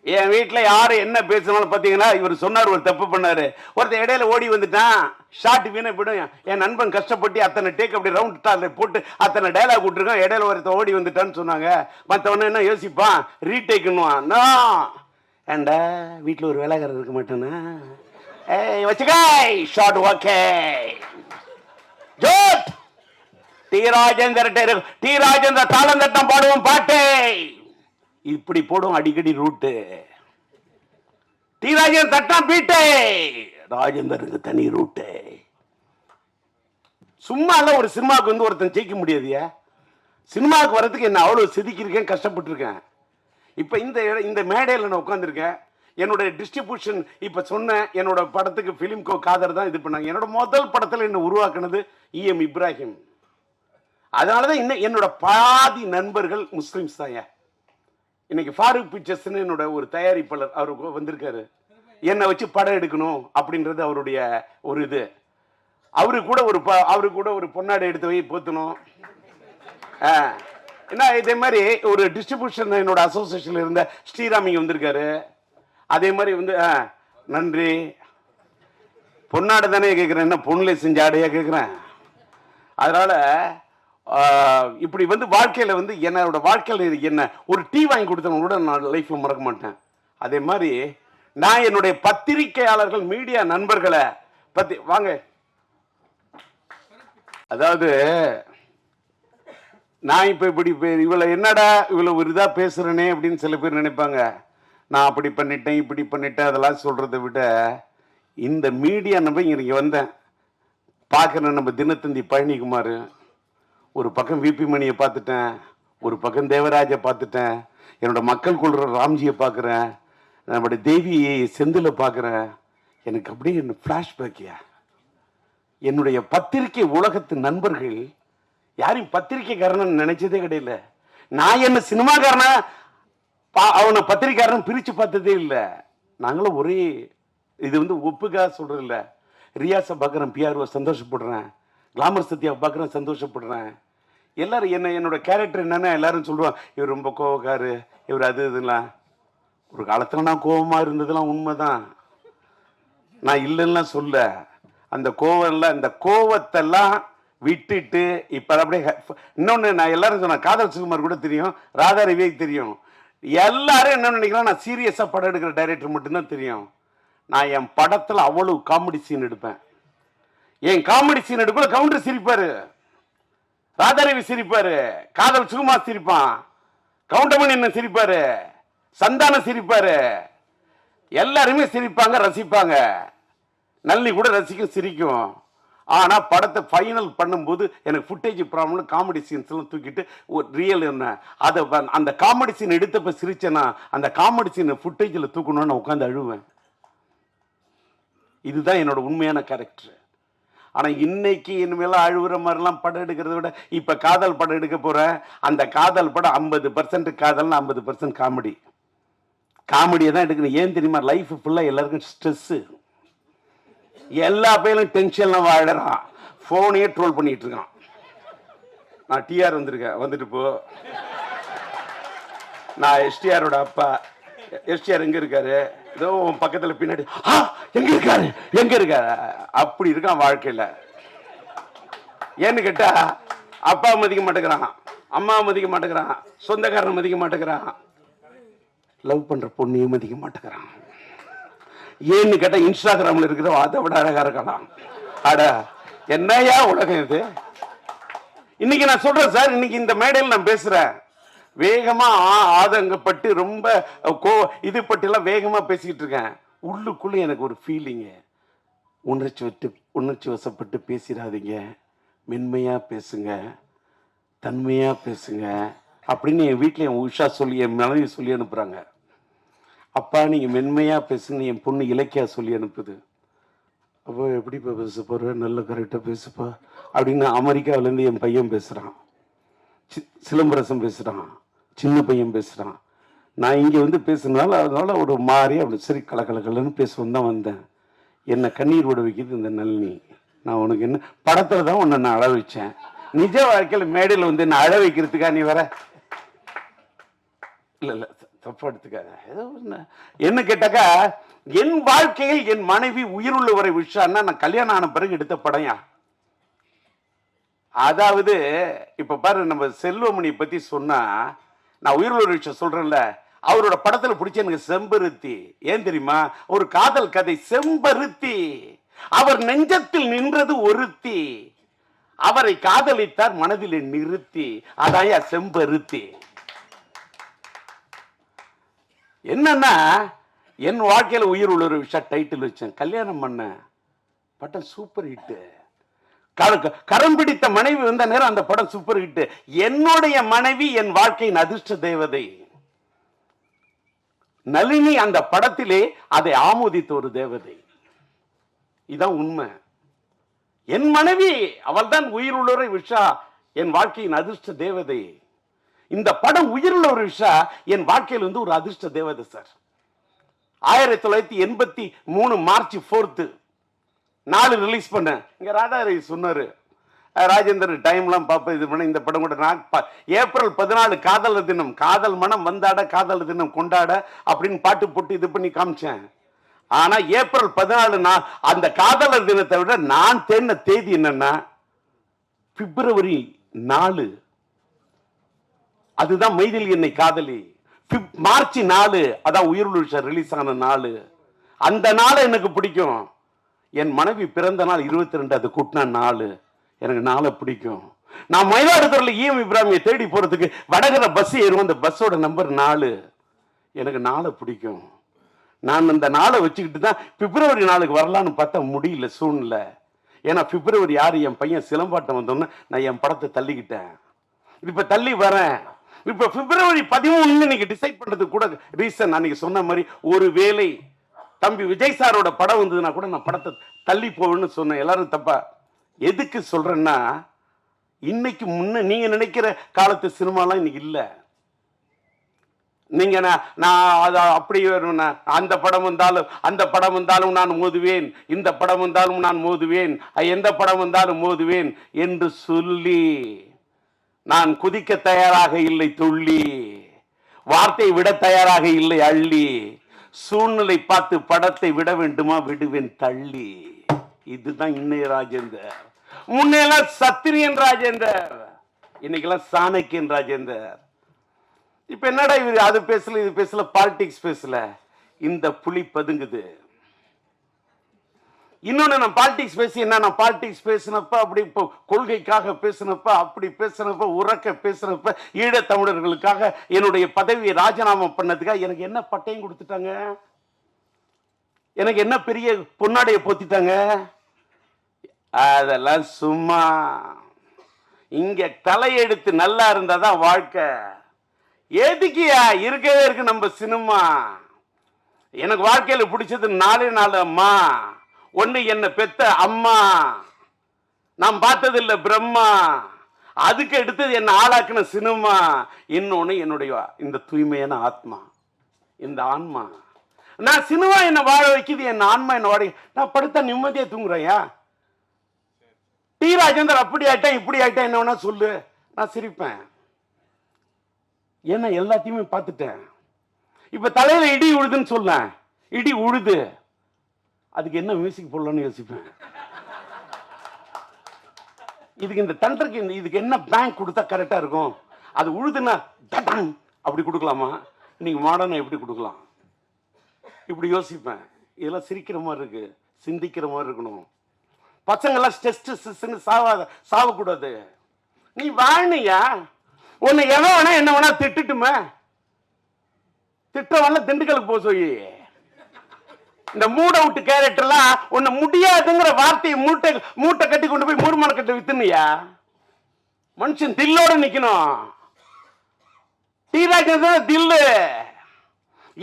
என் வீட்டுல யாரு என்ன பேசணும் பாத்தீங்கன்னா, இவர் சொன்னார் ஒரு தப்பு பண்ணாரு. ஒருத்தர் இடையில ஓடி வந்துட்டான். ஷார்ட் வீணை போயிடும். என் நண்பன் கஷ்டப்பட்டு அத்தனை டேக் அப்படி ரவுண்ட் டார்ல போட்டு அத்தனை டைலாக் விட்டுருக்கான். இடையில ஒருத்தர் ஓடி வந்துட்டான்னு சொன்னாங்க. மற்றவன என்ன யோசிப்பான், ரீடேக்குன்னுவான். ஏண்டா வீட்டுல ஒரு வேலைக்காரர் இருக்க மாட்டானா? வச்சுக்காய் ஷார்ட். ஓகே, ஜோட் டி ராஜேந்திர தாளம் தட்டம் பாடுவோம் பாட்டே இப்படி போடும் அடிக்கடி ரூட்டு. டி ராஜேந்திர தட்டம் பீட்டே, ராஜேந்தருக்கு தனி ரூட்டு. சும்மா இல்ல, ஒரு சினிமாவுக்கு வந்து ஒருத்தன் ஜெயிக்க முடியாதியா. சினிமாவுக்கு வர்றதுக்கு என்ன அவ்வளவு செதுக்கியிருக்கேன், கஷ்டப்பட்டு இருக்கேன். இப்ப இந்த மேடையில் நான் உட்காந்துருக்கேன். என்னோட டிஸ்ட்ரிபியூஷன் இப்ப சொன்ன என்னோட படத்துக்கு பிலிம் கோ காதர் தான் இது பண்ணாங்க. என்னோட முதல் படத்தில் என்ன உருவாக்குனது இஎம் இப்ராஹிம். அதனாலதான் இன்னும் என்னோட பாதி நண்பர்கள் முஸ்லிம்ஸ் தான். இன்னைக்கு ஃபாரூக் பிக்சர்ஸ்னு என்னோட ஒரு தயாரிப்பாளர் அவருக்கு வந்திருக்காரு. என்னை வச்சு படம் எடுக்கணும் அப்படின்றது அவருடைய ஒரு இது. அவரு கூட ஒரு பொன்னாடை எடுத்து போய் போத்தணும். என்ன இதே மாதிரி ஒரு டிஸ்ட்ரிபியூஷன் என்னோட அசோசியேஷன்ல இருந்த ஸ்ரீராம் இங்க வந்திருக்காரு. அதே மாதிரி வந்து நன்றி. பொன்னாடை தானே கேட்குறேன், என்ன பொண்ணுல செஞ்ச ஆடையா கேட்குறேன். அதனால இப்படி வந்து வாழ்க்கையில வந்து என்னோட வாழ்க்கையில் என்ன ஒரு டீ வாங்கி கொடுத்தவங்க கூட நான் லைஃப்ல மறக்க மாட்டேன். அதே மாதிரி நான் என்னுடைய பத்திரிகையாளர்கள் மீடியா நண்பர்களை பத்தி வாங்க. அதாவது நான் இப்ப இப்படி இவ்வளவு என்னடா இவ்வளவு ஒரு இதா பேசுறேனே அப்படின்னு சில பேர் நினைப்பாங்க. நான் அப்படி பண்ணிட்டேன் இப்படி பண்ணிட்டேன் அதெல்லாம் சொல்றதை விட இந்த மீடியா நம்ம இங்க வந்தேன் பார்க்குறேன். நம்ம தினத்தந்தி பழனிக்குமார், ஒரு பக்கம் விபி மணியை பார்த்துட்டேன், ஒரு பக்கம் தேவராஜை பார்த்துட்டேன், என்னோட மக்கள் கொள்ற ராம்ஜியை பார்க்குறேன், நம்முடைய தேவி செந்தில பார்க்குறேன். எனக்கு அப்படியே என்ன ஃப்ளாஷ்பேக்கியா. என்னுடைய பத்திரிகை உலகத்து நண்பர்கள் யாரையும் பத்திரிகைக்காரன் நினைச்சதே கிடையாது. நான் என்ன சினிமாக்காரனா அவனை பத்திரிகைக்காரன் பிரிச்சு பார்த்ததே இல்லை. நாங்களும் ஒரே இது வந்து ஒப்புக்காக சொல்றது இல்லை. ரியாஸை பார்க்குறேன், பிஆர்ஓ சந்தோஷப்படுறேன், கிளாமர் சத்யாவை பார்க்குறேன் சந்தோஷப்படுறேன். எல்லாரும் என்னோட கேரக்டர் என்னன்னா எல்லாரும் சொல்லுவாங்க, இவர் ரொம்ப கோவக்காரு, இவர் அது இதெல்லாம். ஒரு காலத்தில் நான் கோபமாக இருந்ததுலாம் உண்மைதான், நான் இல்லைன்னா சொல்ல. அந்த கோவம்லாம் இந்த கோவத்தெல்லாம் விட்டுட்டு இப்போ அப்படியே இன்னொன்று நான் எல்லாரும் சொன்னேன். காதல் சுகுமார் கூட தெரியும், ராதா ரவிக்கு தெரியும். எல்லாரும் என்ன நினைக்கிறேன், நான் சீரியஸாக படம் எடுக்கிற டைரக்டர் மட்டும்தான் தெரியும். நான் என் படத்தில் அவ்வளவு காமெடி சீன் எடுப்பேன். என் காமெடி சீன் எடுக்கல கவுண்டர் சிரிப்பாரு, ராதாரவி சிரிப்பாரு, காதல் சுகுமார் சிரிப்பான், கவுண்டமணி என்ன சிரிப்பாரு, சந்தானம் சிரிப்பாரு, எல்லாருமே சிரிப்பாங்க, ரசிப்பாங்க. நல்லி கூட ரசிக்கும், சிரிக்கும். ஆனா படத்தை ஃபைனல் பண்ணும்போது எனக்கு ஃபுட்டேஜ் ப்ராப்ளம், காமெடி சீன்ஸ் எல்லாம் தூக்கிட்டு ஒரு ரியல் என்ன அதை அந்த காமெடி சீன் எடுத்தப்ப சிரிச்சேன்னா அந்த காமெடி சீன் ஃபுட்டேஜில் தூக்கணும்னு உட்காந்து அழுவேன். இதுதான் என்னோட உண்மையான கேரக்டர். ஆனா இன்னைக்கு இனிமேலாம் அழுகுற மாதிரிலாம் படம் எடுக்கிறத விட இப்ப காதல் படம் எடுக்க போறேன். அந்த காதல் படம் 50% காதல், 50% காமெடி. காமெடியை தான் எடுக்கணும். ஏன் தெரியுமா? லைஃப் ஃபுல்லா எல்லாருக்கும் ஸ்ட்ரெஸ், எல்லா பேரும் டென்ஷன்ல வாழறான், போனையே ட்ரோல் பண்ணிட்டு இருக்கான். நான் டிஆர் வந்திருக்கேன், வந்துட்டு போ. நான் எஸ்டிஆரோட அப்பா. எஸ்டிஆர் எங்க இருக்காரு? ஏதோ பக்கத்துல பின்னாடி எங்க இருக்காரு எங்க இருக்காரு அப்படி இருக்கான் வாழ்க்கையில. ஏன்னு கேட்டா அப்பா மதிக்க மாட்டேங்கிறான், அம்மா மதிக்க மாட்டேங்கிறான், சொந்தக்காரன் மதிக்க மாட்டேங்கிறான், லவ் பண்ற பொண்ணையும் மதிக்க மாட்டேங்கிறான். ஏன்னு கேட்டா இன்ஸ்டாகிராம்ல இருக்கிற அதை விட அழகா இருக்கலாம். அட என்னையா உலகம் இது. இன்னைக்கு நான் சொல்றேன் சார், இன்னைக்கு இந்த மேடையில் நான் பேசுறேன். வேகமா ஆதங்கப்பட்டு ரொம்ப இது பட்டிலாம் வேகமா பேசிக்கிட்டு இருக்கேன். உள்ளுக்குள்ள எனக்கு ஒரு ஃபீலிங்கு, உணர்ச்சி வசப்பட்டு பேசிடாதீங்க, மென்மையா பேசுங்க. தன்மையா பேசுங்க அப்படின்னு என் வீட்டில் என் உஷா சொல்லி என் மனைவி சொல்லி அனுப்புறாங்க. அப்பா நீங்க மென்மையா பேசுங்க என் பொண்ணு இலக்கியா சொல்லி அனுப்புது. அப்போ எப்படிப்பா பேச போற, நல்ல கரெக்டாக பேசுப்பா அப்படின்னு அமெரிக்காவிலேருந்து என் பையன் பேசுகிறான், சிலம்பரசன் பேசுகிறான், சின்ன பையன் பேசுகிறான். நான் இங்கே வந்து பேசுனால அதனால ஒரு மாறி அப்படி சரி கலக்கலன்னு பேசுவோம் தான் வந்தேன். என்னை கண்ணீர் விட வைக்கிது இந்த நளினி. நான் உனக்கு என்ன படத்தில் தான் உன்னை நான் அழ வச்சேன், நிஜ வாழ்க்கையில் மேடையில் வந்து என்ன அழ வைக்கிறதுக்கா நீ வர? இல்லை இல்லை தப்பா எடுத்துக்காத. ஏதோ என்ன கேட்டாக்கா, என் வாழ்க்கையில் என் மனைவி உயிருள்ள வரை விஷயம்னா நான் கல்யாணம் ஆன பிறகு எடுத்த படம்யா. அதாவது இப்ப பாரு, நம்ம செல்வமணி பத்தி சொன்னா நான் உயிருள்ள ஒரு விஷயம் சொல்றேன்ல, அவரோட படத்துல பிடிச்ச எனக்கு செம்பருத்தி. ஏன் தெரியுமா? ஒரு காதல் கதை செம்பருத்தி. அவர் நெஞ்சத்தில் நின்றது ஒருத்தி, அவரை காதலித்தார் மனதில் நிறுத்தி. அதாயா செம்பருத்தி. என்னன்னா என் வாழ்க்கையில் உயிர் உள்ள ஒரு விஷயம் டைட்டில் வச்சேன், கல்யாணம் பண்ண படம் சூப்பர் ஹிட். கரம் பிடித்த மனைவி வந்த நேரம் அந்த படம் சூப்பர் ஹிட். என்னுடைய மனைவி என் வாழ்க்கையின் அதிர்ஷ்ட தேவதை நளினி. அந்த படத்திலே அதை ஆமோதித்த ஒரு தேவதை. இதான் உண்மை. என் மனைவி அவள் தான் உயிர் உள்ளவரை விஷா, என் வாழ்க்கையின் அதிர்ஷ்ட தேவதை. இந்த படம் உயிருள்ள ஒரு விஷயம் என் வாழ்க்கையில் வந்து ஒரு அதிர்ஷ்ட தேவதை சார். 1983 மார்ச் 4 4 ரிலீஸ் பண்ண. இங்க ராதாரி சொன்னாரு, ராஜேந்தர் டைம்லாம் பார்ப்ப இது பண்ண. இந்த படம் கூட நான் ஏப்ரல் 14 காதலர் தினம், காதல் மனம் வந்தாட காதலர் தினம் கொண்டாட அப்படின்னு பாட்டு போட்டு இது பண்ணி காமிச்சேன். ஆனா ஏப்ரல் 14 நான் அந்த காதலர் தினத்தை விட நான் தேடின தேதி என்னன்னா பிப்ரவரி 4. அதுதான் மைதில் என்னை காதலி. மார்ச் 4 அதான் உயிருள்ள ரிலீஸ் ஆன நாள். அந்த நாள் எனக்கு பிடிக்கும். என் மனைவி பிறந்த நாள் 22, அது கூட்டின நாள். எனக்கு நாளை பிடிக்கும். நான் மயிலாடுதுறையில் ஈஎம் இப்ராஹிமை தேடி போறதுக்கு வடகர பஸ் ஏறும், அந்த பஸ்ஸோட நம்பர் 4. எனக்கு நாளை பிடிக்கும். நான் அந்த நாளை வச்சுக்கிட்டு தான் பிப்ரவரி 4 வரலான்னு பார்த்தா முடியல சூழ்நிலை. ஏன்னா பிப்ரவரி 6 என் பையன் சிலம்பாட்டம் வந்தோன்னு நான் என் படத்தை தள்ளிக்கிட்டேன். இப்ப தள்ளி வரேன். இப்ப பிப்ரவரி 13 நீங்க டிசைட் பண்றது கூட ரீசன் அன்னைக்கு சொன்ன மாதிரி ஒரு வேளை தம்பி விஜய் சாரோட படம் வந்ததுன்னா கூட நான் படத்தை தள்ளி போவேன்னு சொன்னேன். எல்லாரும் தப்பா எதுக்கு சொல்றேன்னா, இன்னைக்கு முன்ன நீங்க நினைக்கிற காலத்து சினிமாலாம் இன்னைக்கு இல்ல. நீங்க நான் அப்படி அந்த படம் வந்தாலும் நான் மோதுவேன், இந்த படம் வந்தாலும் நான் மோதுவேன், எந்த படம் வந்தாலும் மோதுவேன் என்று சொல்லி நான் குதிக்க தயாராக இல்லை துள்ளி, வார்த்தை விட தயாராக இல்லை அள்ளி, சூழ்நிலை பார்த்து படத்தை விட வேண்டுமா விடுவேன் தள்ளி. இதுதான் இன்னைய ராஜேந்தர். முன்னெல்லாம் சத்திரியன் ராஜேந்தர், இன்னைக்கெல்லாம் சாணக்கியன் ராஜேந்தர். இப்ப என்னடா இது அது பேசல இது பேசல, பாலிடிக்ஸ் பேசல, இந்த புலி பதுங்குது. இன்னொன்னு நான் பாலிடிக்ஸ் பேசி என்ன, நான் பாலிடிக்ஸ் பேசினப்ப அப்படி கொள்கைக்காக பேசினப்ப அப்படி பேசினப்ப உறக்க பேசினப்ப ஈழத்தமிழர்களுக்காக என்னுடைய பதவியை ராஜினாமா பண்ணதுக்காக எனக்கு என்ன பட்டையும் கொடுத்துட்டாங்க, எனக்கு என்ன பெரிய பொன்னாடைய போத்திட்டாங்க. அதெல்லாம் சும்மா. இங்க தலையெடுத்து நல்லா இருந்தாதான் வாழ்க்கை. எதுக்கியா இருக்கவே இருக்கு நம்ம சினிமா. எனக்கு வாழ்க்கையில பிடிச்சது 4 அம்மா. ஒண்ணு என்ன பெத்த அம்மா, நான் பார்த்தது இல்ல பிரம்மா, அதுக்கு எடுத்தது என்ன ஆளாக்குன சினிமா. இன்னொன்னு என்னுடைய இந்த தூய்மையான ஆத்மா, இந்த ஆன்மா. நான் சினிமா என்ன வாழ வைக்குது, என் ஆன்மா என்ன வாழ. நான் படுத்தா நிம்மதியா தூங்குறேயா? டி ராஜேந்தர் அப்படி ஆயிட்டேன் இப்படி ஆயிட்டேன் என்ன வேணா சொல்லு, நான் சிரிப்பேன். ஏன்னா எல்லாத்தையுமே பார்த்துட்டேன். இப்ப தலையில இடி உழுதுன்னு சொல்ல, இடி உழுது, அதுக்கு என்ன மியூசிக் போடலாம்னு யோசிப்பேன். இதுக்கு இந்த தண்டருக்கு இதுக்கு என்ன பேங்க் கொடுத்தா கரெக்டா இருக்கும். அது உழுதுன்னா அப்படி கொடுக்கலாமா, நீங்க மாடர்னா எப்படி கொடுக்கலாம், இப்படி யோசிப்பேன். இதெல்லாம் சிரிக்கிற மாதிரி இருக்கு, சிந்திக்கிற மாதிரி இருக்கணும். பசங்கள்லாம் ஸ்ட்ரெஸ் சாவக்கூடாது. நீ வாழ்னியா, உன்னை எவன் வேணா என்ன வேணா திட்டுட்டுமே, திட்டவன திண்டுக்கலுக்கு போக சொல்லி. இந்த மூட விட்டு கேரக்டர்லாம் உன்னை முடியாதுங்கிற வார்த்தையை மூட்டை கட்டி கொண்டு போய் மூர்மான கட்ட வித்துனியா. மனுஷன் தில்லோட நிக்கணும். டீராஜ் தில்லு.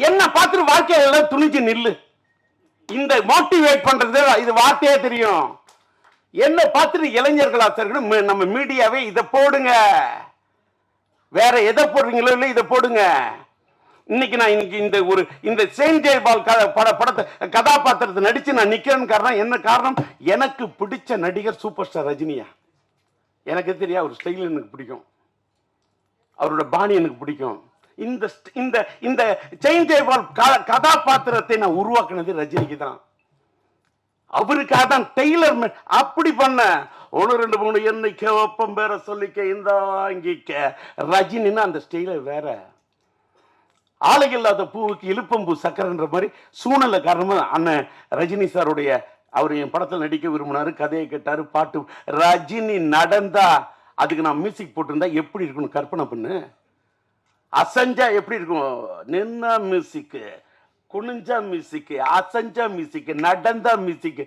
என்ன பார்த்துட்டு வாழ்க்கையில துணிஞ்சு நில்லு. இந்த மோட்டிவேட் பண்றது இது வார்த்தையே தெரியும். என்ன பார்த்துட்டு இளைஞர்களா நம்ம மீடியாவே இதை போடுங்க. வேற எதை போடுறீங்களோ இல்லை இதை போடுங்க. இன்னைக்கு நான் இந்த செயின்ட் ஜெயபால் படத்தை கதாபாத்திரத்தை நடிச்சு நான் நிக்கிறேன்னு காரணம் என்ன காரணம்? எனக்கு பிடிச்ச நடிகர் சூப்பர் ஸ்டார் ரஜினியா. எனக்கு தெரியும் அவர் ஸ்டைல் எனக்கு பிடிக்கும், அவரோட பாணி எனக்கு பிடிக்கும். இந்த இந்த இந்த செயின்ட் ஜெயபால் கதாபாத்திரத்தை நான் உருவாக்குனது ரஜினிக்கு தான். அவருக்காக தான் டெய்லர் அப்படி பண்ண. 1 2 3 என்னைக்க ஒப்பம் பேர சொல்லிக்க இந்த வாங்கிக்க. ரஜினின்னா அந்த ஸ்டைல வேற. ஆலை இல்லாத பூவுக்கு இழுப்பம்பூ சக்கரன்ற மாதிரி சூழ்நிலை காரணமா அண்ணன் ரஜினி சாருடைய அவர் என் படத்தில் நடிக்க விரும்பினாரு, கதையை கேட்டாரு, பாட்டு. ரஜினி நடந்தா அதுக்கு நான் மியூசிக் போட்டிருந்தா எப்படி இருக்கணும் கற்பனை பண்ணு. அசஞ்சா எப்படி இருக்கும்? நின்னா மியூசிக்கு, குனிஞ்சா மியூசிக்கு, அசஞ்சா மியூசிக்கு, நடந்தா மியூசிக்கு.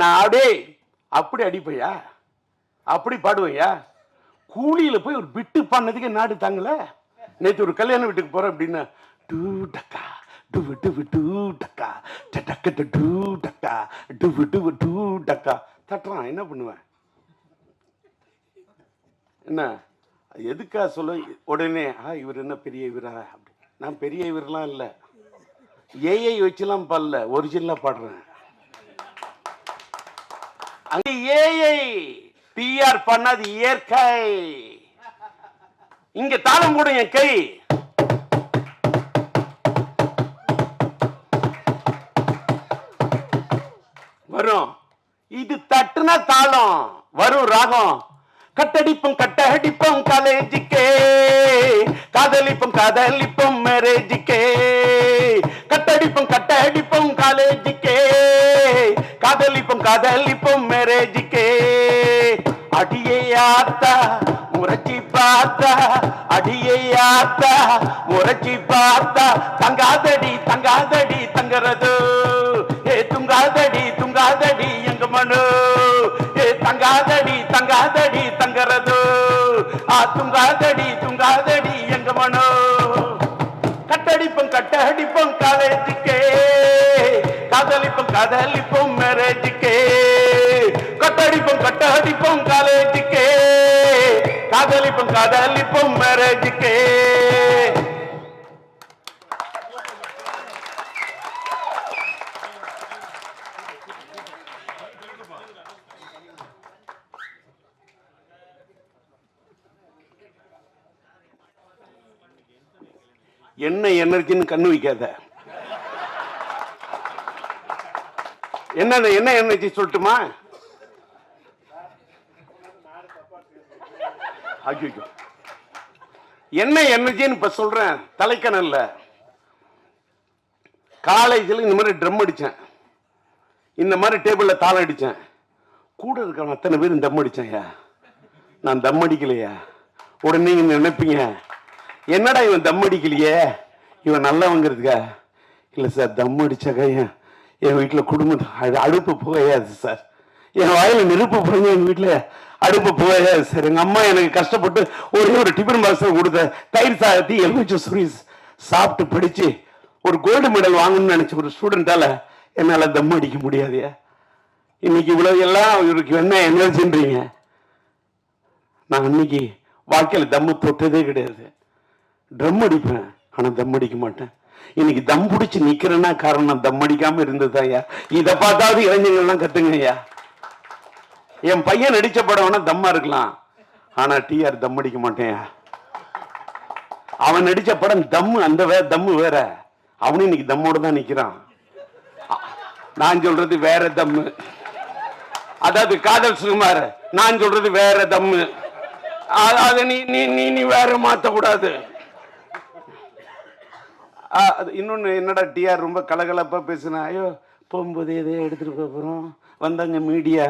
நாடே அப்படி அடிப்பையா, அப்படி பாடுவையா? கூலியில போய் ஒரு பிட்டு பண்ணதுக்கு நாடு தாங்கல. நேற்று ஒரு கல்யாண வீட்டுக்கு போறேன் அப்படின்னா டூ டக்கா டுவு டுவு டூ டக்கா டக்க டூ டக்கா டுவு டுவு டூ டக்கா தட்டுறான். என்ன பண்ணுவேன்? என்ன எதுக்கா சொல்ல உடனே இவர் என்ன பெரிய இவரா? அப்படி நான் பெரிய இவரெல்லாம் இல்லை, ஏஐ வச்சுலாம் பாடல, ஒரிஜினலா பாடுறேன். அங்க ஏஐ பிஆர் பண்ணாது இயற்கை. இங்க தாளம் கூட என் கை. வரும். இது தட்டுனா தாளம் வரும், ராகம். கட்டடிப்போம் கட்டடிப்போம் காலேஜிக்கே, காதலிப்போம் காதலிப்போம் மேரேஜிக்கே. கட்டடிப்போம் கட்டடிப்போம் காலேஜிக்கே, காதலிப்போம் காதலிப்போம் மேரேஜிக்கே. அடியே ஆத்தா முறைச்சி பார்த்தா, அடியே ஆத்தா முறைச்சி பார்த்தா. தங்காதடி தங்காதடி தங்கறது, ஏ துங்காதடி துங்காதடி எங்க மனு. ஏ தங்காதடி தங்காதடி தங்கறது, துங்காதடி துங்காதடி எங்க மனு. கட்டடிப்போம் கட்டடிப்போம் காலேஜுக்கே, காதலிப்போம் காதலிப்போம் மேரேஜுக்கே. கட்டடிப்போம் கட்டடிப்போம் காலேஜுக்கே, காதலிப்போம் காதலிப்போம் மேரேஜுக்கே. என்ன எனர்ஜின்னு கண்ணு வைக்காத. என்ன என்ன எனர்ஜி சொல்லட்டுமா? ஐயோ, என்ன எனர்ஜின்னு இப்ப சொல்றேன். தலைக்கணல்ல காலேஜில் இந்த மாதிரி ட்ரம் அடிச்சேன், இந்த மாதிரி டேபிள்ல தாளம் அடிச்சேன். கூட இருக்க அத்தனை பேரும் தம் அடிச்சேன்யா, நான் தம் அடிக்கலையா? உடனே நீங்க நினைப்பீங்க என்னடா இவன் தம் அடிக்கலையே, இவன் நல்லவங்கிறதுக்கா? இல்லை சார், தம் அடிச்சாக்கா என் வீட்டில் குடும்பம் அடுப்பு புகையாது சார். என் வாயில நெருப்பு புகைங்க, எங்கள் வீட்டில் அடுப்பு புகையாது சார். எங்கள் அம்மா எனக்கு கஷ்டப்பட்டு ஒரு டிஃபன் பாக்ஸில் கொடுத்த தயிர் சாதத்தை எலுமிச்சை சுரி சாப்பிட்டு படித்து ஒரு கோல்டு மெடல் வாங்கணும்னு நினச்ச ஒரு ஸ்டூடெண்டால என்னால் தம் அடிக்க முடியாதையா? இன்னைக்கு இவ்வளவு எல்லாம் இவருக்கு என்ன எனர்ஜின்றீங்க? நான் அன்னைக்கு வாழ்க்கையில் தம்மு தொட்டதே கிடையாது. ட்ரம் அடிப்பேன், ஆனா தம் அடிக்க மாட்டேன். இன்னைக்கு தம் பிடிச்சு நிக்கிறேன்னா காரணம் தம் அடிக்காம இருந்தது ஐயா. இதை பார்த்தாவது இளைஞர்கள்லாம் கத்துங்க ஐயா. என் பையன் நடிச்ச படம் தம்மா இருக்கலாம், ஆனா டிஆர் தம் அடிக்க மாட்டேன். அவன் நடிச்ச படம் தம்மு, அந்த தம்மு வேற. அவனும் இன்னைக்கு தம்மோட தான் நிக்கிறான். நான் சொல்றது வேற தம்மு, அதாவது காதல் சுகுமார். நான் சொல்றது வேற தம்மு. அதை நீ வேற மாத்த கூடாது. இன்னொன்னு என்னடா டிஆர் ரொம்ப கலகலப்பா பேசுனா, ஐயோ போகும்போது எதே எடுத்துட்டு போகிறோம் வந்தாங்க மீடியா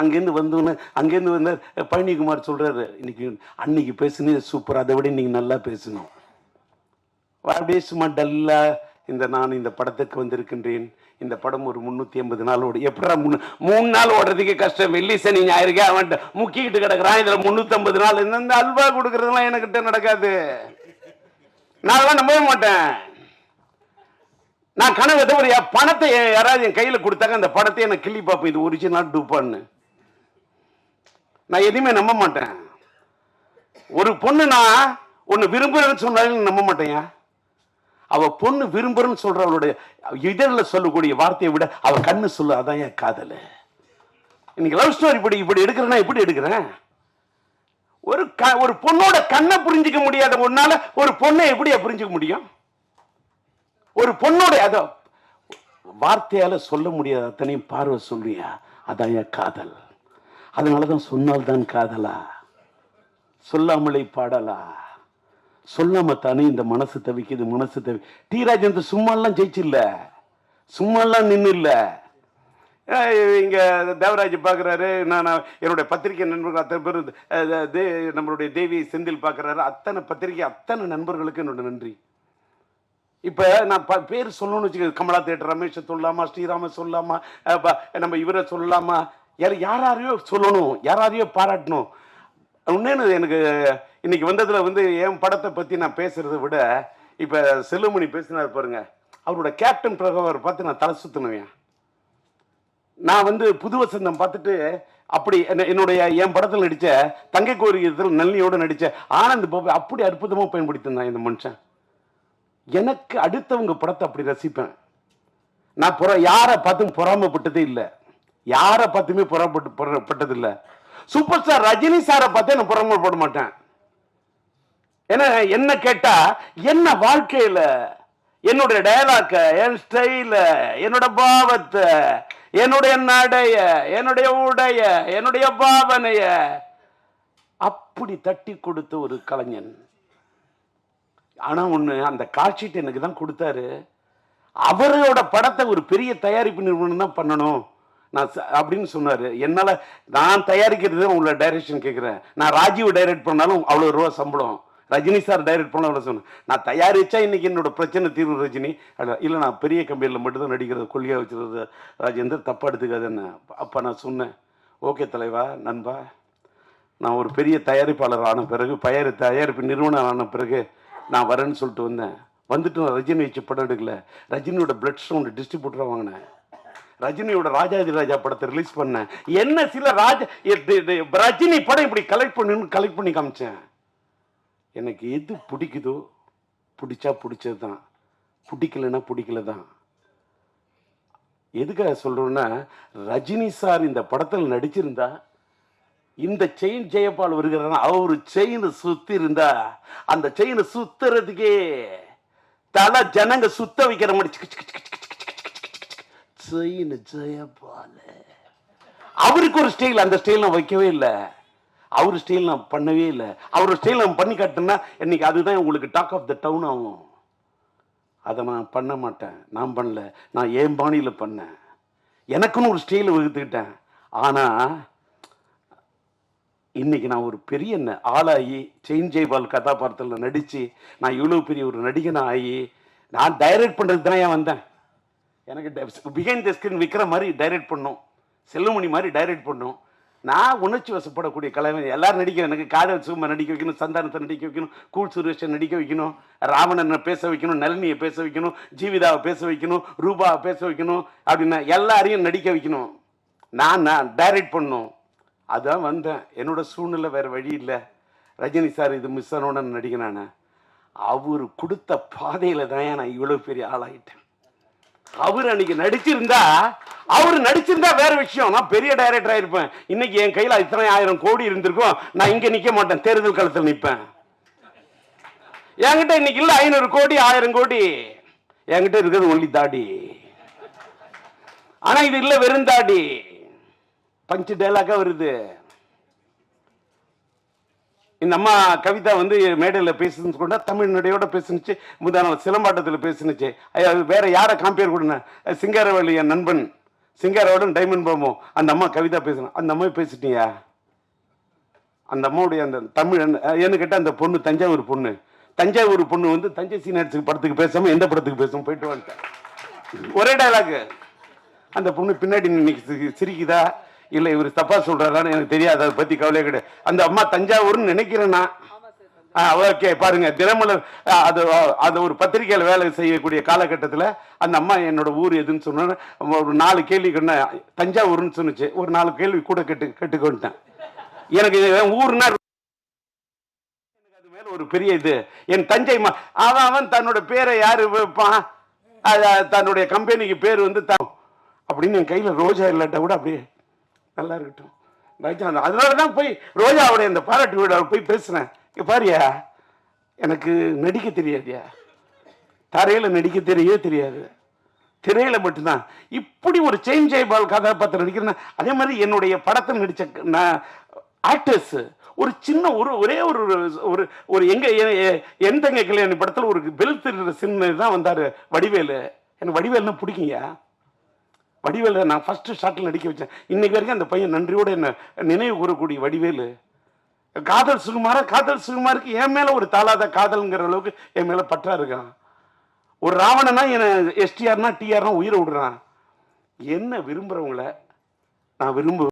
அங்கேருந்து வந்தோன்னு அங்கேருந்து வந்தார் பழனிக்குமார் சொல்றாரு, இன்னைக்கு அன்னைக்கு பேசுனது சூப்பர், அதை விட இன்னைக்கு நல்லா பேசணும். அப்படியே சும்மா டல்லா நான் இந்த படத்துக்கு வந்திருக்கின்றேன். இந்த படம் ஒரு 380 நாள் ஓடி. எப்படா 3 நாள் ஓடுறதுக்கு கஷ்டம். வெள்ளி சனி ஞாயிறுக்கே அவன் முக்கிக்கிட்டு கிடக்குறான். இதுல 350 நாள். இந்த அல்வா கொடுக்கறதுலாம் எனக்கிட்ட நடக்காது. நான் அதெல்லாம் நம்பவே மாட்டேன். நான் கனவு ஒரு பணத்தை யாராவது என் கையில கொடுத்தாங்க, அந்த படத்தை எனக்கு கிள்ளி பார்ப்பேன், இது ஒரிஜினல் டூப்பான்னு. நான் எதுவுமே நம்ப மாட்டேன். ஒரு பொண்ணு நான் ஒன்னு விரும்புறேன்னு சொன்னாலும் நம்ப மாட்டேன். அவ பொண்ணு விரும்புறன்னு சொல்ற அவளுடைய இதழில் சொல்லக்கூடிய வார்த்தையை விட அவ கண்ணு சொல்லு, அதான் என் காதல். இன்னைக்கு லவ் ஸ்டோரி இப்படி எடுக்கிறேன்னா எப்படி எடுக்கிறேன்? ஒரு பொண்ணோட கண்ணை புரிஞ்சிக்க முடியாத ஒன்னால ஒரு பொண்ணை எப்படியா புரிஞ்சுக்க முடியும்? ஒரு பொண்ணோட அத வார்த்தையால சொல்ல முடியாத அத்தனையும் பார்வை சொல்றியா, அதான் என் காதல். அதனாலதான் சொன்னால்தான் காதலா, சொல்லாமலே பாடலா, சொல்லாம தானே இந்த மனசு தவிக்குது. மனசு தவி டி ராஜேந்தர் சும்மாலாம் ஜெயிச்சு இல்ல, சும்மாலாம் நின்று இல்ல. இங்க தேவராஜ் பாக்குறாரு, நான் என்னுடைய பத்திரிகை நண்பர்கள் அத்தனை பேர், நம்மளுடைய தேவி செந்தில் பாக்குறாரு, அத்தனை பத்திரிகை அத்தனை நண்பர்களுக்கு என்னோட நன்றி. இப்ப நான் பேர் சொல்லணும்னு வச்சுக்க, கமலா தியேட்டர் ரமேஷை சொல்லலாமா, ஸ்ரீராம சொல்லலாமா, நம்ம இவரை சொல்லலாமா, யாரையோ சொல்லணும், யாரையோ பாராட்டணும். ஒன்னேன்னு எனக்கு இன்னைக்கு வந்ததுல என் படத்தை பத்தி நான் பேசுறதை விட இப்ப செல்லுமணி பேசினார் பாருங்க, அவரோட கேப்டன் பிரகவர் பார்த்து நான் தலை சுத்தினேன். நான் புது வசந்தம் பார்த்துட்டு அப்படி என்னுடைய என் படத்தில் நடிச்ச தங்கை கோரிக்கையில் நல்லியோட நடிச்ச ஆனந்த் பாபு அப்படி அற்புதமா பயன்படுத்தினான் இந்த மனுஷன். எனக்கு அடுத்தவங்க படத்தை அப்படி ரசிப்பேன். நான் யாரை பார்த்தும் பொறாமப்பட்டதே இல்லை, யாரை பார்த்துமே பொறாமப்பட்டது இல்லை. சூப்பர் ஸ்டார் ரஜினி சாரை பார்த்தே நான் பொறாமப்பட மாட்டேன். ஏன்னா என்ன கேட்டா, என்ன வாழ்க்கையில என்னுடைய டயலாக்க, என் ஸ்டைல, என்னோட பாவத்தை, என்னுடைய நடைய, என்னுடைய உடைய, என்னுடைய பாவனைய அப்படி தட்டி கொடுத்த ஒரு கலைஞன். ஆனா ஒண்ணு, அந்த காட்சிட்டு எனக்கு தான் கொடுத்தாரு. அவரோட படத்தை ஒரு பெரிய தயாரிப்பு நிறுவனம் தான் பண்ணணும் நான் அப்படின்னு சொன்னாரு. என்னால நான் தயாரிக்கிறது உங்களை டைரக்ஷன் கேட்கிறேன். நான் ராஜீவ் டைரக்ட் பண்ணாலும் அவ்வளவு ரூபா சம்பளம், ரஜினி சார் டைரக்ட் பண்ண அவ்வளவு சொன்னேன். நான் தயாரிச்சா இன்னைக்கு என்னோட பிரச்சனை தீர்வு ரஜினி இல்லை, நான் பெரிய கம்பெனியில் மட்டும்தான் நடிக்கிறது, கொள்கையா வச்சுருது ராஜேந்தர், தப்பா எடுத்துக்காதுன்னு. அப்ப நான் சொன்னேன், ஓகே தலைவா, நண்பா, நான் ஒரு பெரிய தயாரிப்பாளர் ஆன பிறகு, தயாரிப்பு நிறுவனம் ஆன பிறகு நான் வரேன்னு சொல்லிட்டு வந்தேன். வந்துட்டு நான் ரஜினி வச்சு படம் எடுக்கல, ரஜினியோட பிளட் ஸ்டோன் டிஸ்ட்ரிபியூட்டராக வாங்கினேன், ரஜினியோட ராஜாதி ராஜா படத்தை ரிலீஸ் பண்ணேன். என்ன சில ரஜினி படம் இப்படி கலெக்ட் பண்ணி காமிச்சேன். எனக்கு எது பிடிக்குதோ, பிடிச்சா பிடிச்சது தான், பிடிக்கலன்னா பிடிக்கல தான். எதுக்காக சொல்றோம்னா, ரஜினி சார் இந்த படத்தில் நடிச்சிருந்தா, இந்த செயின் ஜெயபால் வருகிறார், அவரு செயின் சுத்தி இருந்தா, அந்த செயின் சுத்துறதுக்கே தலை ஜனங்க சுத்த வைக்கிற மாதிரி செயின் ஜெயபால். அவருக்கு ஒரு ஸ்டைல், அந்த ஸ்டைல் நான் வைக்கவே இல்லை, அவரு ஸ்டைல் நான் பண்ணவே இல்லை. அவரோட ஸ்டைல் நான் பண்ணி காட்டினா இன்னைக்கு அதுதான் உங்களுக்கு டாக் ஆஃப் த டவுன் ஆகும். அதை நான் பண்ண மாட்டேன், நான் பண்ணல, நான் ஏன் பாணியில் பண்ணேன், எனக்குன்னு ஒரு ஸ்டைல் வகுத்துக்கிட்டேன். ஆனா இன்னைக்கு நான் ஒரு பெரிய ஆளாகி செயின் ஜெய்பால் கதாபாத்திரத்தில் நடிச்சு நான் இவ்வளவு பெரிய ஒரு நடிகனா ஆகி நான் டைரக்ட் பண்றது தான் ஏன் வந்தேன். எனக்கு பிஹைண்ட் த ஸ்கிரீன் விற்கிற மாதிரி டைரக்ட் பண்ணும், செல்லுமணி மாதிரி டைரக்ட் பண்ணும். நான் உணர்ச்சி வசப்படக்கூடிய கலைஞர், எல்லாரும் நடிக்க, எனக்கு காதல் சும்மா நடிக்க வைக்கணும், சந்தானத்தை நடிக்க வைக்கணும், கூல் சுரேஷை நடிக்க வைக்கணும், ராவணனை பேச வைக்கணும், நளினியை பேச வைக்கணும், ஜீவிதாவை பேச வைக்கணும், ரூபாவை பேச வைக்கணும், அப்படின்னா எல்லாரையும் நடிக்க வைக்கணும், நான் டைரக்ட் பண்ணும். அதான் வந்தேன். என்னோட சூழ்நிலை வேற வழி இல்லை. ரஜினி சார் இது மிஸ் ஆனோட நடிகனான அவரு கொடுத்த பாதையில தான் நான் இவ்வளவு பெரிய ஆளாயிட்டேன். அவர் அன்னைக்கு நடிச்சிருந்தா வேற விஷயம், நான் பெரிய டைரக்டர் ஆயிருப்பேன். இன்னைக்கு என் கையில இத்தனை 1000 கோடி இருந்திருக்கும், நான் இங்க நிக்க மாட்டேன், தேர்தல் காலத்தில் நிற்பேன். என்கிட்ட இன்னைக்கு இல்ல 500 கோடி 1000 கோடி, என்கிட்ட இருக்கிறது ஒன்லி தாடி. ஆனா இது இல்ல, வெறும் தாடி. பஞ்சு டைலாக்கா வருது. இந்த அம்மா கவிதா மேடையில் பேசுன்னு சொன்னா, தமிழ் நடையோட பேசுனுச்சு, முந்தான சிலம்பாட்டத்தில் பேசுனுச்சு. வேற யாரை காம்பியர் கொடுன, சிங்காரவேலு என் நண்பன் சிங்காரவேலும் டைமண்ட் பாமோ, அந்த அம்மா கவிதா பேசணும், அந்த அம்மா பேசிட்டியா? அந்த அம்மாவுடைய அந்த தமிழ் என்ன கேட்டால், அந்த பொண்ணு தஞ்சாவூர் பொண்ணு தஞ்சாவூர் பொண்ணு வந்து தஞ்சை சீனியர்ஸுக்கு படத்துக்கு பேசாம எந்த படத்துக்கு பேசாம போயிட்டு வந்துட்டேன். ஒரே டயலாக். அந்த பொண்ணு பின்னாடி இன்னைக்கு சிரிக்குதா இல்ல இவர் தப்பா சொல்றாரான்னு எனக்கு தெரியாது, அதை பத்தி கவலையே கிடையாது. அந்த அம்மா தஞ்சாவூர்னு நினைக்கிறேன்னா ஓகே பாருங்க, தினமலர் அது அது ஒரு பத்திரிகையில் வேலை செய்யக்கூடிய காலகட்டத்தில் அந்த அம்மா என்னோட ஊர் எதுன்னு சொன்ன ஒரு 4 கேள்வி கண்ண தஞ்சாவூர்னு சொன்னுச்சு. ஒரு 4 கேள்வி கூட கேட்டுக்கொண்டேன். எனக்கு ஊர்னா எனக்கு அது மேல ஒரு பெரிய இது. என் தஞ்சை அவன் தன்னோட பேரை யாரு வைப்பான், தன்னுடைய கம்பெனிக்கு பேர் வந்து அப்படின்னு என் கையில ரோஜா இல்லாட்டா கூட அப்படியே நல்லா இருக்கட்டும். அதனாலதான் போய் ரோஜாவுடைய இந்த பாராட்டு விழாவை போய் பேசுனேன். பாரியா, எனக்கு நடிக்க தெரியாதியா, தரையில நடிக்க தெரியவே தெரியாது, திரையில மட்டும்தான். இப்படி ஒரு சேஞ்ச் ஜெய்பால் கதாபாத்திரம் நடிக்கிறேன்னா, அதே மாதிரி என்னுடைய படத்தில் நடிச்ச ஆக்டர்ஸ் ஒரு சின்ன ஒரே ஒரு ஒரு எங்க என் தங்க கல்யாணி படத்தில் ஒரு பெல் திருற சின்ன தான் வந்தாரு வடிவேலு. எனக்கு வடிவேலுன்னா பிடிக்குங்க. வடிவேலு நான் ஃபர்ஸ்ட் ஷாட்டில் நடிக்க வச்சேன். இன்னைக்கு வரைக்கும் அந்த பையன் நன்றியோடு என்ன நினைவு கூறக்கூடிய வடிவேலு. காதல் சுகுமாருக்கு என் மேல ஒரு தாளாத காதல்ங்கிற அளவுக்கு என் மேல பற்றா இருக்கான். ஒரு ராவணனா எஸ்டிஆர்னா டிஆர்னா உயிரை விடுறான். என்ன விரும்புறவங்கள நான் விரும்புவேன்.